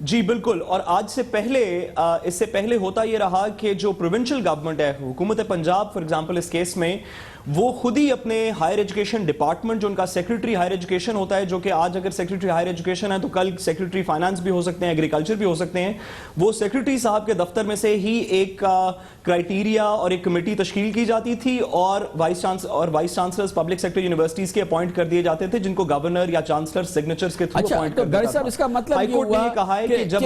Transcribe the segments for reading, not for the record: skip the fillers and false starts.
جی بالکل، اور آج سے پہلے اس سے پہلے ہوتا یہ رہا کہ جو پروونشل گورنمنٹ ہے، حکومت پنجاب فار ایگزامپل اس کیس میں، وہ خود ہی اپنے ہائر ایجوکیشن ڈپارٹمنٹ جو ان کا سیکرٹری ہائر ایجوکیشن ہوتا ہے، جو کہ آج اگر سیکرٹری ہائر ایجوکیشن ہے تو کل سیکرٹری فائنانس بھی ہو سکتے ہیں، ایگریکلچر بھی ہو سکتے ہیں، وہ سیکرٹری صاحب کے دفتر میں سے ہی ایک کرائٹیریا اور ایک کمیٹی تشکیل کی جاتی تھی اور vice chancellors public sector universities کے اپوائنٹ کر دیے جاتے تھے، جن کو گورنر یا چانسلر سگنیچرز کے تھرو اپوائنٹ کر دیتا تھا۔ اس کا مطلب یہ ہوا کہ جب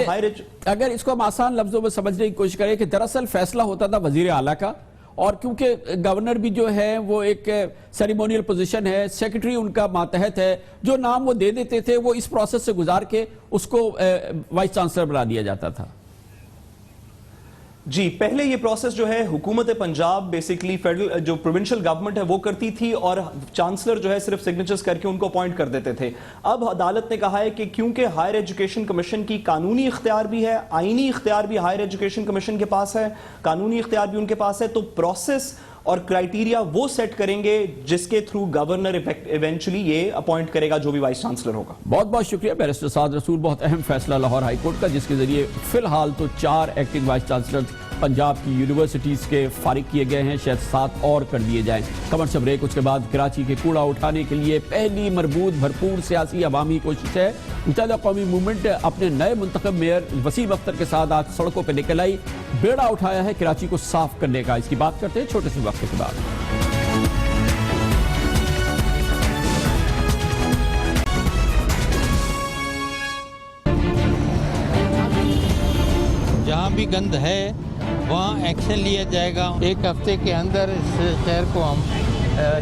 اگر اس کو ہم آسان لفظوں میں سمجھنے کی کوشش کریں کہ دراصل فیصلہ ہوتا تھا وزیر اعلیٰ کا، اور کیونکہ گورنر بھی جو ہے وہ ایک سیریمونیل پوزیشن ہے، سیکرٹری ان کا ماتحت ہے، جو نام وہ دے دیتے تھے وہ اس پروسیس سے گزار کے اس کو وائس چانسلر بنا دیا جاتا تھا۔ جی پہلے یہ پروسیس جو ہے حکومت پنجاب بیسیکلی فیڈرل جو پروونشل گورنمنٹ ہے وہ کرتی تھی، اور چانسلر جو ہے صرف سگنیچرز کر کے ان کو اپوائنٹ کر دیتے تھے۔ اب عدالت نے کہا ہے کہ کیونکہ ہائر ایجوکیشن کمیشن کی قانونی اختیار بھی ہے، آئینی اختیار بھی ہائر ایجوکیشن کمیشن کے پاس ہے، قانونی اختیار بھی ان کے پاس ہے، تو پروسیس اور کرائٹیریا وہ سیٹ کریں گے جس کے تھرو گورنر ایونچولی یہ اپوائنٹ کرے گا جو بھی وائس چانسلر ہوگا۔ بہت بہت شکریہ بیرسٹر سعد رسول، بہت اہم فیصلہ لاہور ہائی کورٹ کا، جس کے ذریعے فی الحال تو 4 ایکٹنگ وائس چانسلر پنجاب کی یونیورسٹیز کے فارغ کیے گئے ہیں، شاید 7 اور کر دیے جائیں۔ کمرشل بریک، اس کے بعد کراچی کے کوڑا اٹھانے کے لیے پہلی مربوط بھرپور سیاسی عوامی کوشش ہے۔ متحدہ قومی موومنٹ اپنے نئے منتخب میئر وسیم اختر کے ساتھ آج سڑکوں پہ نکل آئی، بیڑا اٹھایا ہے کراچی کو صاف کرنے کا۔ اس کی بات کرتے ہیں چھوٹے سے وقت کے بعد۔ جہاں بھی گند ہے وہاں ایکشن لیا جائے گا۔ 1 ہفتے کے اندر اس شہر کو ہم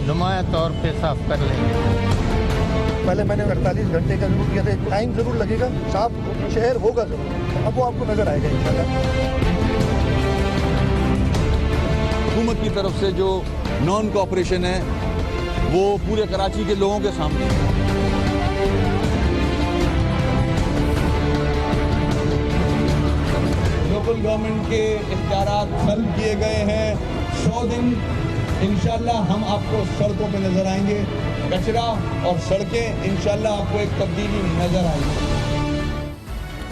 نمایاں طور پہ صاف کر لیں گے۔ پہلے میں نے 48 گھنٹے کا ضرور کیا تھا، ٹائم ضرور لگے گا، صاف شہر ہوگا ضرور، اب وہ آپ کو نظر آئے گا انشاءاللہ۔ حکومت کی طرف سے جو نان کوآپریشن ہے وہ پورے کراچی کے لوگوں کے سامنے ہے۔ لوکل گورنمنٹ کے اختیارات حل کیے گئے ہیں، 100 دن انشاءاللہ ہم آپ کو سڑکوں پہ نظر آئیں گے، کچرا اور سڑکیں انشاءاللہ آپ کو ایک تبدیلی نظر آئے گی۔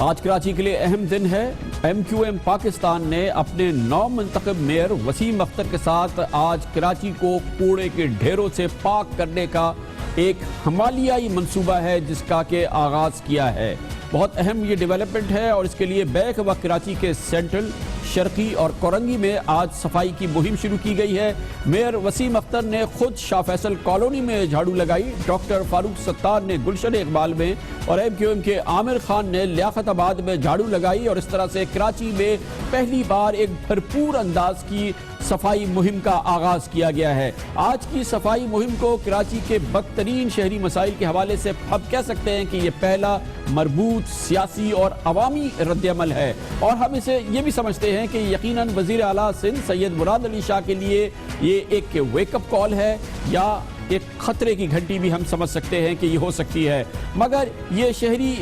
آج کراچی کے لیے اہم دن ہے۔ ایم کیو ایم پاکستان نے اپنے نو منتخب میئر وسیم اختر کے ساتھ آج کراچی کو کوڑے کے ڈھیروں سے پاک کرنے کا ایک ہمالیائی منصوبہ ہے جس کا کہ آغاز کیا ہے۔ بہت اہم یہ ڈیولپمنٹ ہے، اور اس کے لیے بیک وقت کراچی کے سینٹرل، شرقی اور کورنگی میں آج صفائی کی مہم شروع کی گئی ہے۔ میئر وسیم اختر نے خود شاہ فیصل کالونی میں جھاڑو لگائی، ڈاکٹر فاروق ستار نے گلشن اقبال میں، اور ایم کیو ایم کے عامر خان نے لیاقت آباد میں جھاڑو لگائی، اور اس طرح سے کراچی میں پہلی بار ایک بھرپور انداز کی صفائی مہم کا آغاز کیا گیا ہے۔ آج کی صفائی مہم کو کراچی کے بدترین شہری مسائل کے حوالے سے ہم کہہ سکتے ہیں کہ یہ پہلا مربوط سیاسی اور عوامی رد عمل ہے، اور ہم اسے یہ بھی سمجھتے ہیں کہ یقیناً وزیر اعلیٰ سندھ سید مراد علی شاہ کے لیے یہ ایک ویک اپ کال ہے، یا ایک خطرے کی گھنٹی بھی ہم سمجھ سکتے ہیں کہ یہ ہو سکتی ہے۔ مگر یہ شہری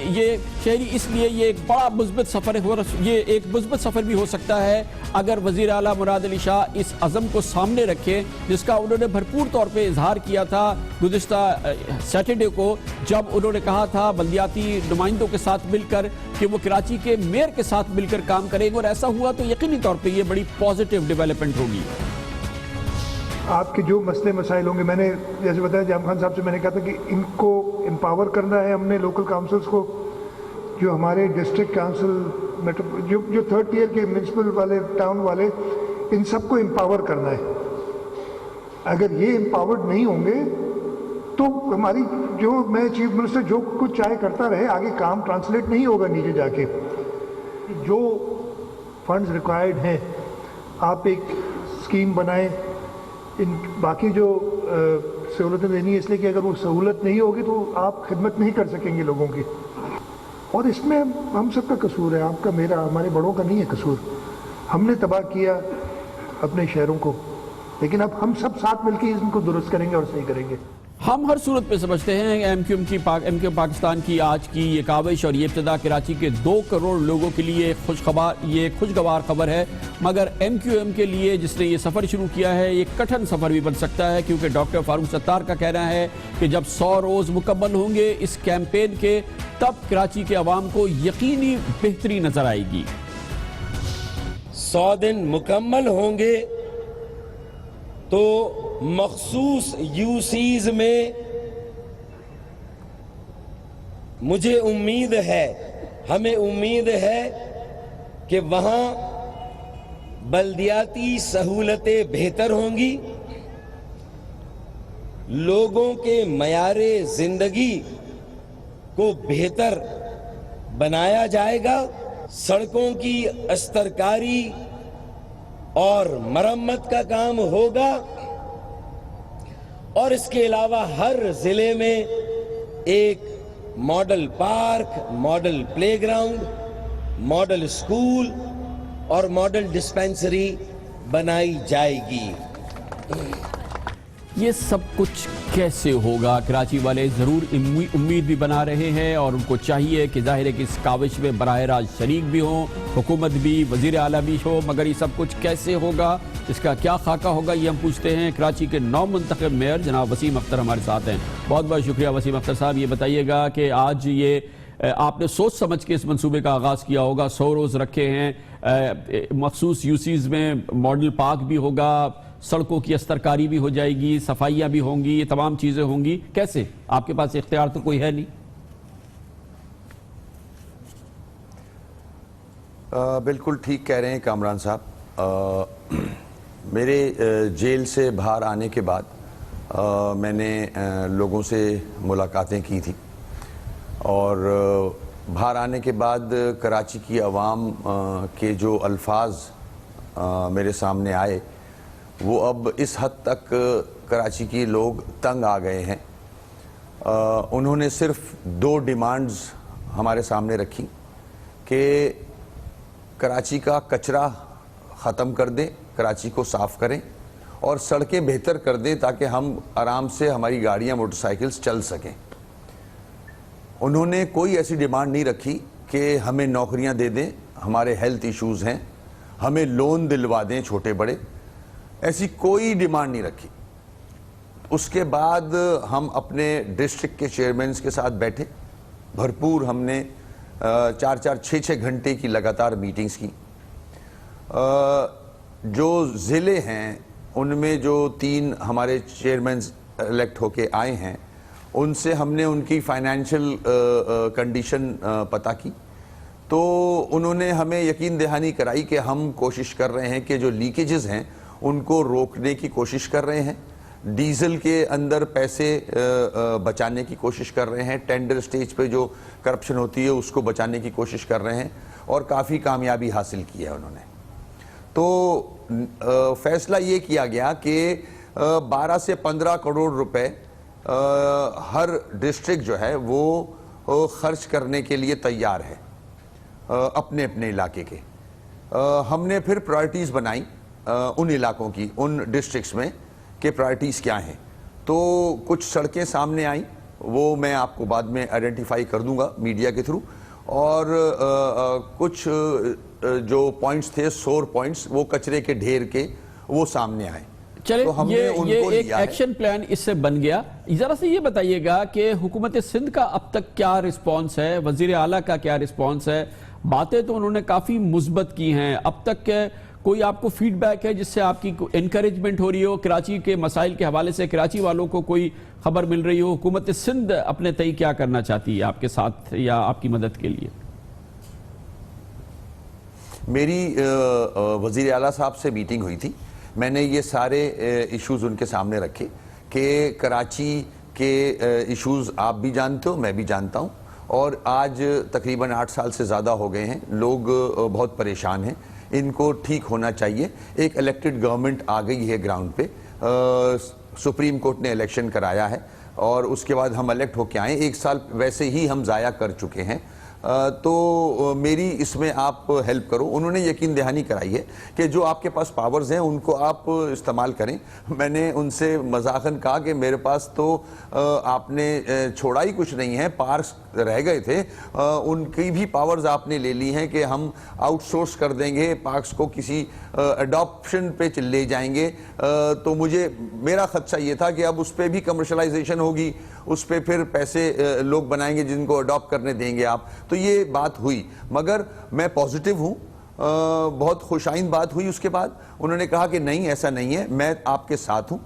اس لیے یہ ایک بڑا مثبت سفر ہے، یہ ایک مثبت سفر بھی ہو سکتا ہے اگر وزیر اعلیٰ مراد علی شاہ اس عزم کو سامنے رکھے، جس کا انہوں نے بھرپور طور پہ اظہار کیا تھا گزشتہ سیٹرڈے کو، جب انہوں نے کہا تھا بلدیاتی نمائندوں کے ساتھ مل کر کہ وہ کراچی کے میئر کے ساتھ مل کر کام کریں گے، اور ایسا ہوا تو یقینی طور پہ یہ بڑی پازیٹیو ڈیولپمنٹ ہوگی۔ آپ کے جو مسئلے مسائل ہوں گے، میں نے جیسے بتایا جام خان صاحب سے، میں نے کہا تھا کہ ان کو امپاور کرنا ہے ہم نے، لوکل کاؤنسلز کو، جو ہمارے ڈسٹرکٹ کاؤنسل جو 3rd ٹیئر کے میونسپل والے، ٹاؤن والے، ان سب کو امپاور کرنا ہے۔ اگر یہ امپاورڈ نہیں ہوں گے تو ہماری جو میں چیف منسٹر جو کچھ چاہے کرتا رہے، آگے کام ٹرانسلیٹ نہیں ہوگا نیچے جا کے۔ جو فنڈز ریکوائرڈ ہیں آپ ایک اسکیم بنائیں، ان باقی جو سہولتیں دینی ہے، اس لیے کہ اگر وہ سہولت نہیں ہوگی تو آپ خدمت نہیں کر سکیں گے لوگوں کی، اور اس میں ہم سب کا قصور ہے، آپ کا، میرا، ہمارے بڑوں کا نہیں ہے قصور۔ ہم نے تباہ کیا اپنے شہروں کو، لیکن اب ہم سب ساتھ مل کے ان کو درست کریں گے اور صحیح کریں گے۔ ہم ہر صورت پہ سمجھتے ہیں ایم کیو ایم پاکستان کی آج کی یہ کاوش اور یہ ابتدا کراچی کے 2 کروڑ لوگوں کے لیے خوشگوار خبر ہے، مگر ایم کیو ایم کے لیے جس نے یہ سفر شروع کیا ہے یہ کٹھن سفر بھی بن سکتا ہے، کیونکہ ڈاکٹر فاروق ستار کا کہنا ہے کہ جب 100 روز مکمل ہوں گے اس کیمپین کے، تب کراچی کے عوام کو یقینی بہتری نظر آئے گی۔ 100 دن مکمل ہوں گے تو مخصوص یو سیز میں مجھے امید ہے، ہمیں امید ہے کہ وہاں بلدیاتی سہولتیں بہتر ہوں گی، لوگوں کے معیار زندگی کو بہتر بنایا جائے گا، سڑکوں کی استرکاری اور مرمت کا کام ہوگا، اور اس کے علاوہ ہر ضلع میں ایک model park, model play ground, model school اور ماڈل ڈسپینسری بنائی جائے گی۔ یہ سب کچھ کیسے ہوگا؟ کراچی والے ضرور امید بھی بنا رہے ہیں، اور ان کو چاہیے کہ ظاہر ہے کہ اس کاوش میں براہ راست شریک بھی ہوں، حکومت بھی، وزیر اعلیٰ بھی ہو، مگر یہ سب کچھ کیسے ہوگا، اس کا کیا خاکہ ہوگا، یہ ہم پوچھتے ہیں کراچی کے نو منتخب میئر جناب وسیم اختر ہمارے ساتھ ہیں۔ بہت بہت شکریہ وسیم اختر صاحب۔ یہ بتائیے گا کہ آج یہ آپ نے سوچ سمجھ کے اس منصوبے کا آغاز کیا ہوگا، 100 روز رکھے ہیں، مخصوص یوسیز میں ماڈل پارک بھی ہوگا، سڑکوں کی استرکاری بھی ہو جائے گی، صفائیاں بھی ہوں گی، یہ تمام چیزیں ہوں گی، کیسے؟ آپ کے پاس اختیار تو کوئی ہے نہیں۔ بالکل ٹھیک کہہ رہے ہیں کامران صاحب۔ میرے جیل سے باہر آنے کے بعد میں نے لوگوں سے ملاقاتیں کی تھی، اور باہر آنے کے بعد کراچی کی عوام کے جو الفاظ میرے سامنے آئے وہ اب اس حد تک کراچی کے لوگ تنگ آ گئے ہیں۔ انہوں نے صرف 2 ڈیمانڈز ہمارے سامنے رکھی کہ کراچی کا کچرا ختم کر دیں، کراچی کو صاف کریں اور سڑکیں بہتر کر دیں تاکہ ہم آرام سے ہماری گاڑیاں موٹر سائیکلز چل سکیں۔ انہوں نے کوئی ایسی ڈیمانڈ نہیں رکھی کہ ہمیں نوکریاں دے دیں، ہمارے ہیلتھ ایشوز ہیں، ہمیں لون دلوا دیں چھوٹے بڑے، ایسی کوئی ڈیمانڈ نہیں رکھی۔ اس کے بعد ہم اپنے ڈسٹرکٹ کے چیئرمینز کے ساتھ بیٹھے، بھرپور ہم نے 4-4 6-6 گھنٹے کی لگاتار میٹنگز کی۔ جو ضلع ہیں ان میں جو 3 ہمارے چیئرمینز الیکٹ ہو کے آئے ہیں، ان سے ہم نے ان کی فائنینشل کنڈیشن پتہ کی، تو انہوں نے ہمیں یقین دہانی کرائی کہ ہم کوشش کر رہے ہیں کہ جو لیکیجز ہیں ان کو روکنے کی کوشش کر رہے ہیں، ڈیزل کے اندر پیسے بچانے کی کوشش کر رہے ہیں، ٹینڈر سٹیج پہ جو کرپشن ہوتی ہے اس کو بچانے کی کوشش کر رہے ہیں، اور کافی کامیابی حاصل کی ہے انہوں نے۔ تو فیصلہ یہ کیا گیا کہ 12 سے 15 کروڑ روپے ہر ڈسٹرکٹ جو ہے وہ خرچ کرنے کے لیے تیار ہے اپنے اپنے علاقے کے۔ ہم نے پھر پرائرٹیز بنائی ان علاقوں کی، ان ڈسٹرکٹس میں کہ پرائرٹیز کیا ہیں۔ تو کچھ سڑکیں سامنے آئیں، وہ میں آپ کو بعد میں آئیڈینٹیفائی کر دوں گا میڈیا کے تھرو، اور کچھ جو پوائنٹس تھے سور پوائنٹس، وہ کچرے کے ڈھیر کے وہ سامنے آئے۔ چلیں یہ ایک ایکشن پلان اس سے بن گیا۔ ذرا سے یہ بتائیے گا کہ حکومت سندھ کا اب تک کیا رسپانس ہے، وزیر اعلیٰ کا کیا رسپانس ہے؟ باتیں تو انہوں نے کافی مثبت کی ہیں، اب تک کوئی آپ کو فیڈ بیک ہے جس سے آپ کی انکریجمنٹ ہو رہی ہو، کراچی کے مسائل کے حوالے سے کراچی والوں کو کوئی خبر مل رہی ہو؟ حکومت سندھ اپنے تئیں کیا کرنا چاہتی ہے آپ کے ساتھ یا آپ کی مدد کے لیے؟ میری وزیر اعلیٰ صاحب سے میٹنگ ہوئی تھی، میں نے یہ سارے ایشوز ان کے سامنے رکھے کہ کراچی کے ایشوز آپ بھی جانتے ہو، میں بھی جانتا ہوں، اور آج تقریباً 8 سال سے زیادہ ہو گئے ہیں، لوگ بہت پریشان ہیں، ان کو ٹھیک ہونا چاہیے۔ ایک الیکٹڈ گورنمنٹ آ گئی ہے گراؤنڈ پہ، سپریم کورٹ نے الیکشن کرایا ہے، اور اس کے بعد ہم الیکٹ ہو کے آئیں، 1 سال ویسے ہی ہم ضائع کر چکے ہیں۔ تو میری اس میں آپ ہیلپ کرو. انہوں نے یقین دہانی کرائی ہے کہ جو آپ کے پاس پاورز ہیں ان کو آپ استعمال کریں. میں نے ان سے مذاقاً کہا کہ میرے پاس تو آپ نے چھوڑا ہی کچھ نہیں ہے, پارکس رہ گئے تھے, ان کی بھی پاورز آپ نے لے لی ہیں کہ ہم آؤٹ سورس کر دیں گے, پارکس کو کسی اڈاپشن پہ لے جائیں گے. تو میرا خدشہ یہ تھا کہ اب اس پہ بھی کمرشلائزیشن ہوگی, اس پہ پھر پیسے لوگ بنائیں گے جن کو اڈاپٹ کرنے دیں گے آپ. تو یہ بات ہوئی, مگر میں پازیٹیو ہوں, بہت خوش آئند بات ہوئی. اس کے بعد انہوں نے کہا کہ نہیں ایسا نہیں ہے, میں آپ کے ساتھ ہوں,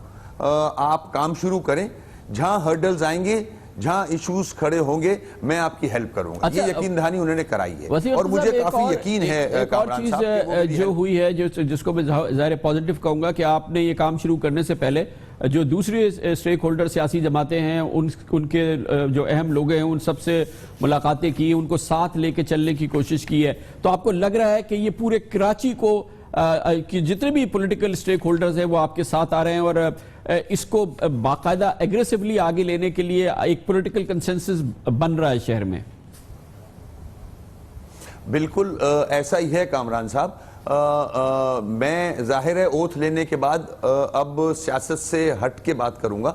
آپ کام شروع کریں, جہاں ہرڈلز آئیں گے, جہاں ایشوز کھڑے ہوں گے, میں آپ کی ہیلپ کروں گا. یہ یقین دہانی انہوں نے کرائی ہے اور مجھے کافی یقین ہے. کامران صاحب جو ہوئی ہے, جس کو میں ظاہر پازیٹیو کہوں گا, کہ آپ نے یہ کام شروع کرنے سے پہلے جو دوسری اسٹیک ہولڈر سیاسی جماعتیں ہیں, ان کے جو اہم لوگ ہیں, ان سب سے ملاقاتیں کی, ان کو ساتھ لے کے چلنے کی کوشش کی ہے. تو آپ کو لگ رہا ہے کہ یہ پورے کراچی کو جتنے بھی پولیٹیکل اسٹیک ہولڈرز ہیں وہ آپ کے ساتھ آ رہے ہیں, اور اس کو باقاعدہ ایگریسولی آگے لینے کے لیے ایک پولیٹیکل کنسنسس بن رہا ہے شہر میں؟ بالکل ایسا ہی ہے کامران صاحب. میں ظاہر ہے اوتھ لینے کے بعد اب سیاست سے ہٹ کے بات کروں گا.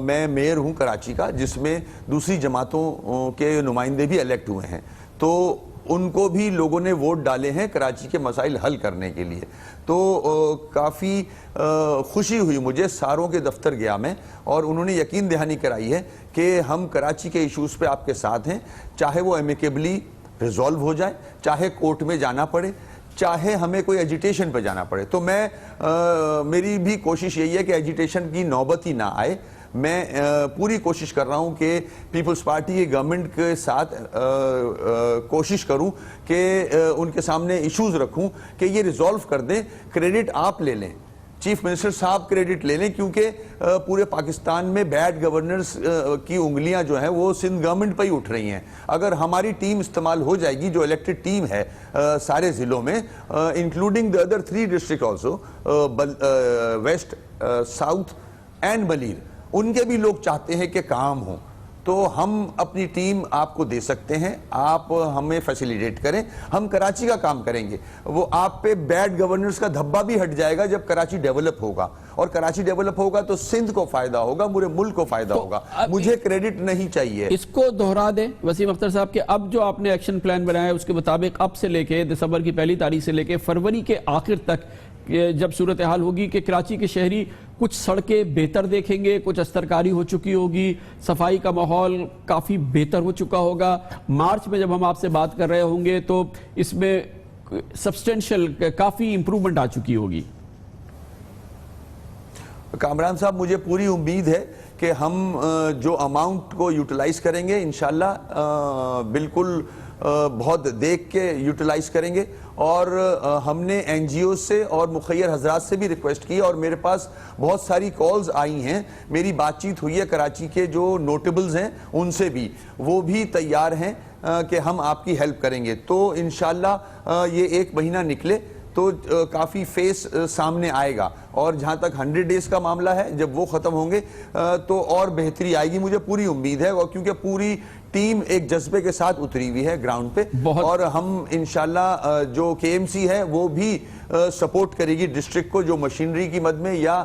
میں میئر ہوں کراچی کا, جس میں دوسری جماعتوں کے نمائندے بھی الیکٹ ہوئے ہیں, تو ان کو بھی لوگوں نے ووٹ ڈالے ہیں کراچی کے مسائل حل کرنے کے لیے. تو کافی خوشی ہوئی مجھے, ساروں کے دفتر گیا میں, اور انہوں نے یقین دہانی کرائی ہے کہ ہم کراچی کے ایشوز پہ آپ کے ساتھ ہیں, چاہے وہ ایمیکیبلی ریزالو ہو جائے, چاہے کورٹ میں جانا پڑے, چاہے ہمیں کوئی ایجیٹیشن پہ جانا پڑے. تو میری بھی کوشش یہی ہے کہ ایجیٹیشن کی نوبت ہی نہ آئے. میں پوری کوشش کر رہا ہوں کہ پیپلز پارٹی کی گورنمنٹ کے ساتھ کوشش کروں کہ ان کے سامنے ایشوز رکھوں کہ یہ ریزالو کر دیں. کریڈٹ آپ لے لیں, چیف منسٹر صاحب کریڈٹ لے لیں, کیونکہ پورے پاکستان میں بیڈ گورنرز کی انگلیاں جو ہیں وہ سندھ گورنمنٹ پہ ہی اٹھ رہی ہیں. اگر ہماری ٹیم استعمال ہو جائے گی, جو الیکٹڈ ٹیم ہے سارے ضلعوں میں, including the other 3 districts also, west, south and Blair, ان کے بھی لوگ چاہتے ہیں کہ کام ہوں, تو ہم اپنی ٹیم آپ کو دے سکتے ہیں. آپ ہمیں فیسیلیٹیٹ کریں, ہم کراچی کا کام کریں گے. وہ آپ پہ بیڈ گورنرز کا دھبا بھی ہٹ جائے گا جب کراچی ڈیولپ ہوگا, اور کراچی ڈیولپ ہوگا تو سندھ کو فائدہ ہوگا, پورے ملک کو فائدہ ہوگا. مجھے کریڈٹ نہیں چاہیے. اس کو دہرا دیں وسیم اختر صاحب کہ اب جو آپ نے ایکشن پلان بنایا ہے اس کے مطابق اب سے لے کے دسمبر کی 1 تاریخ سے لے کے فروری کے آخر تک جب صورتحال ہوگی کہ کراچی کے شہری کچھ سڑکیں بہتر دیکھیں گے, کچھ استرکاری ہو چکی ہوگی, صفائی کا ماحول کافی بہتر ہو چکا ہوگا. مارچ میں جب ہم آپ سے بات کر رہے ہوں گے تو اس میں سبسٹینشل کافی امپرومنٹ آ چکی ہوگی. کامران صاحب مجھے پوری امید ہے کہ ہم جو اماؤنٹ کو یوٹیلائز کریں گے انشاءاللہ بالکل بہت دیکھ کے یوٹیلائز کریں گے. اور ہم نے این جی او سے اور مخیر حضرات سے بھی ریکویسٹ کی, اور میرے پاس بہت ساری کالز آئی ہیں, میری بات چیت ہوئی ہے کراچی کے جو نوٹیبلز ہیں ان سے بھی, وہ بھی تیار ہیں کہ ہم آپ کی ہیلپ کریں گے. تو انشاءاللہ یہ 1 مہینہ نکلے تو کافی فیس سامنے آئے گا, اور جہاں تک 100 ڈیز کا معاملہ ہے جب وہ ختم ہوں گے تو اور بہتری آئے گی, مجھے پوری امید ہے. اور کیونکہ پوری ٹیم ایک جذبے کے ساتھ اتری ہوئی ہے گراؤنڈ پہ, اور ہم انشاءاللہ جو کے ایم سی ہے وہ بھی سپورٹ کرے گی ڈسٹرکٹ کو, جو مشینری کی مد میں یا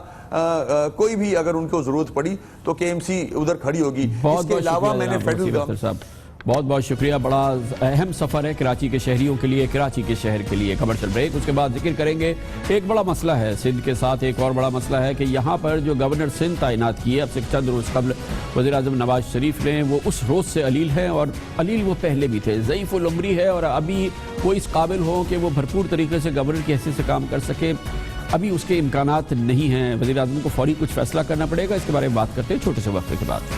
کوئی بھی اگر ان کو ضرورت پڑی تو کے ایم سی ادھر کھڑی ہوگی. اس کے علاوہ میں نے فیڈرل گورنمنٹ بہت بہت شکریہ. بڑا اہم سفر ہے کراچی کے شہریوں کے لیے, کراچی کے شہر کے لیے. کمرشل بریک, اس کے بعد ذکر کریں گے ایک بڑا مسئلہ ہے سندھ کے ساتھ. ایک اور بڑا مسئلہ ہے کہ یہاں پر جو گورنر سندھ تعینات کی ہے اب سے چند روز قبل وزیر اعظم نواز شریف نے, وہ اس روز سے علیل ہیں, اور علیل وہ پہلے بھی تھے. ضعیف العمری ہے, اور ابھی وہ اس قابل ہوں کہ وہ بھرپور طریقے سے گورنر کی حیثیت سے کام کر سکے, ابھی اس کے امکانات نہیں ہیں. وزیر اعظم کو فوری کچھ فیصلہ کرنا پڑے گا. اس کے بارے میں بات کرتے ہیں چھوٹے سے وقفے کے بعد.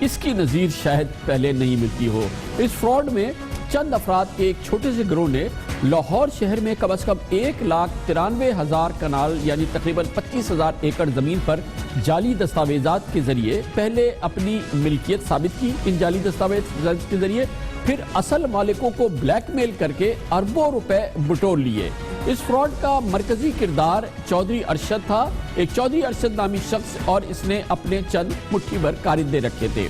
اس کی نظیر شاید پہلے نہیں ملتی ہو۔ اس فراڈ میں چند افراد کے ایک چھوٹے سے گروہ نے لاہور شہر میں کم از کم 1,93,000 کنال یعنی تقریباً 25,000 ایکڑ زمین پر جعلی دستاویزات کے ذریعے پہلے اپنی ملکیت ثابت کی، ان جعلی دستاویزات کے ذریعے پھر اصل مالکوں کو بلیک میل کر کے اربوں روپے بٹور لیے۔ اس فراڈ کا مرکزی کردار چودھری ارشد تھا، ایک چودھری ارشد نامی شخص، اور اس نے اپنے چند مٹھی بھر کارندے رکھے تھے۔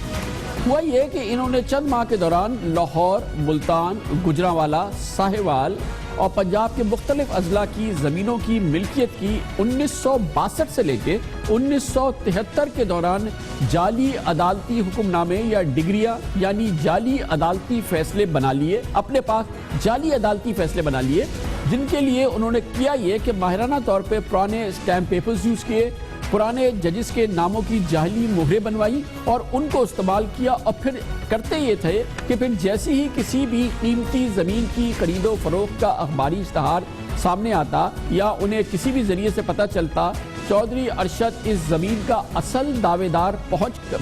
ہوا یہ کہ انہوں نے چند ماہ کے دوران لاہور، ملتان، گجرانوالہ، ساہیوال اور پنجاب کے مختلف اضلاع کی زمینوں کی ملکیت کی 1962 سے لے کے 1973 کے دوران جعلی عدالتی حکم نامے یا ڈگریاں یعنی جعلی عدالتی فیصلے بنا لیے، اپنے پاس جعلی عدالتی فیصلے بنا لیے، جن کے لیے انہوں نے کیا یہ کہ ماہرانہ طور پہ پرانے اسٹیمپ پیپرز یوز کیے، پرانے ججز کے ناموں کی جعلی مہریں بنوائی اور ان کو استعمال کیا، اور پھر کرتے یہ تھے کہ پھر جیسے ہی کسی بھی قیمتی زمین کی خرید و فروخت کا اخباری اشتہار سامنے آتا یا انہیں کسی بھی ذریعے سے پتہ چلتا، چودھری ارشد اس زمین کا اصل دعوے دار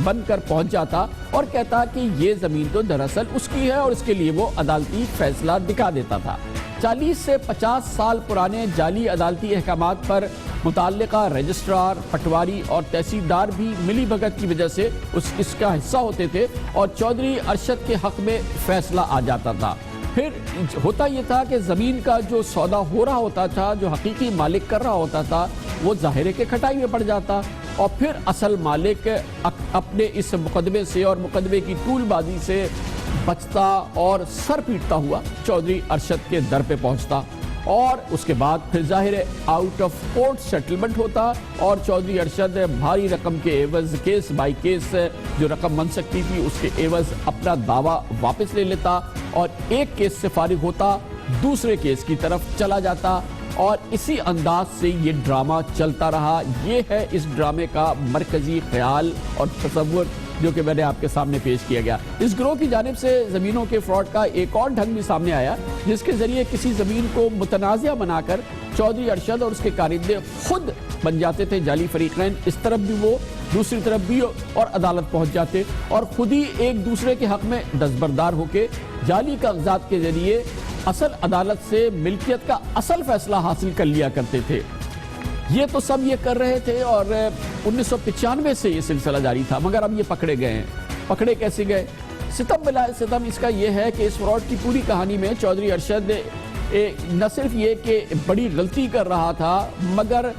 بن کر پہنچ جاتا اور کہتا کہ یہ زمین تو دراصل اس کی ہے، اور اس کے لیے وہ عدالتی فیصلہ دکھا دیتا تھا۔ 40 سے 50 سال پرانے جعلی عدالتی احکامات پر متعلقہ رجسٹرار، پٹواری اور تحصیلدار بھی ملی بھگت کی وجہ سے اس کا حصہ ہوتے تھے اور چودھری ارشد کے حق میں فیصلہ آ جاتا تھا۔ پھر ہوتا یہ تھا کہ زمین کا جو سودا ہو رہا ہوتا تھا، جو حقیقی مالک کر رہا ہوتا تھا، وہ ظاہر کے کھٹائی میں پڑ جاتا، اور پھر اصل مالک اپنے اس مقدمے سے اور مقدمے کی طول بازی سے بچتا اور سر پیٹتا ہوا چودھری ارشد کے در پہ پہنچتا، اور اس کے بعد پھر ظاہر آؤٹ آف کورٹ سیٹلمنٹ ہوتا اور چودھری ارشد بھاری رقم کے عوض کیس بائی کیس جو رقم بن سکتی تھی اس کے عوض اپنا دعویٰ واپس لے لیتا اور ایک کیس سے فارغ ہوتا، دوسرے کیس کی طرف چلا جاتا، اور اسی انداز سے یہ ڈرامہ چلتا رہا۔ یہ ہے اس ڈرامے کا مرکزی خیال اور تصور جو کہ میں نے آپ کے سامنے پیش کیا گیا۔ اس گروہ کی جانب سے زمینوں کے فراڈ کا ایک اور ڈھنگ بھی سامنے آیا، جس کے ذریعے کسی زمین کو متنازع بنا کر چودھری ارشد اور اس کے کارندے خود بن جاتے تھے جعلی فریقین، اس طرف بھی وہ دوسری طرف بھی، اور عدالت پہنچ جاتے اور خود ہی ایک دوسرے کے حق میں دستبردار ہو کے جعلی کاغذات کے ذریعے اصل عدالت سے ملکیت کا اصل فیصلہ حاصل کر لیا کرتے تھے۔ یہ تو سب یہ کر رہے تھے اور 1995 سے یہ سلسلہ جاری تھا، مگر اب یہ پکڑے گئے ہیں۔ پکڑے کیسے گئے؟ ستم بلا ستم اس کا یہ ہے کہ اس فراڈ کی پوری کہانی میں چودھری ارشد نہ صرف یہ کہ بڑی غلطی کر رہا تھا، مگر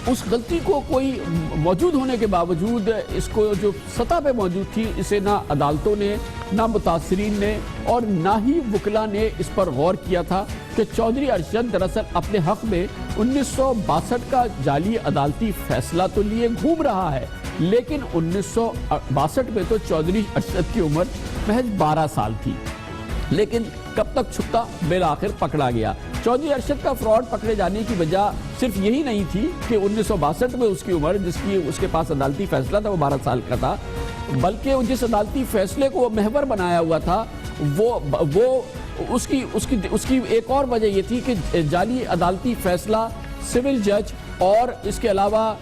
اس غلطی کو کوئی موجود ہونے کے باوجود اس کو جو سطح پہ موجود تھی، اسے نہ عدالتوں نے، نہ متاثرین نے اور نہ ہی وکلا نے اس پر غور کیا تھا کہ چودھری ارشد دراصل اپنے حق میں 1962 کا جعلی عدالتی فیصلہ تو لیے گھوم رہا ہے، لیکن 1962 میں تو چودھری ارشد کی عمر محض 12 سال تھی، لیکن کب تک چھپتا، بالآخر پکڑا گیا۔ چودھری ارشد کا فراڈ پکڑے جانے کی وجہ صرف یہی نہیں تھی کہ 1962 میں اس کی عمر، جس کی اس کے پاس عدالتی فیصلہ تھا، وہ 12 سال کا تھا، بلکہ جس عدالتی فیصلے کو وہ محور بنایا ہوا تھا وہ اس کی ایک اور وجہ یہ تھی کہ جعلی عدالتی فیصلہ سول جج اور اس کے علاوہ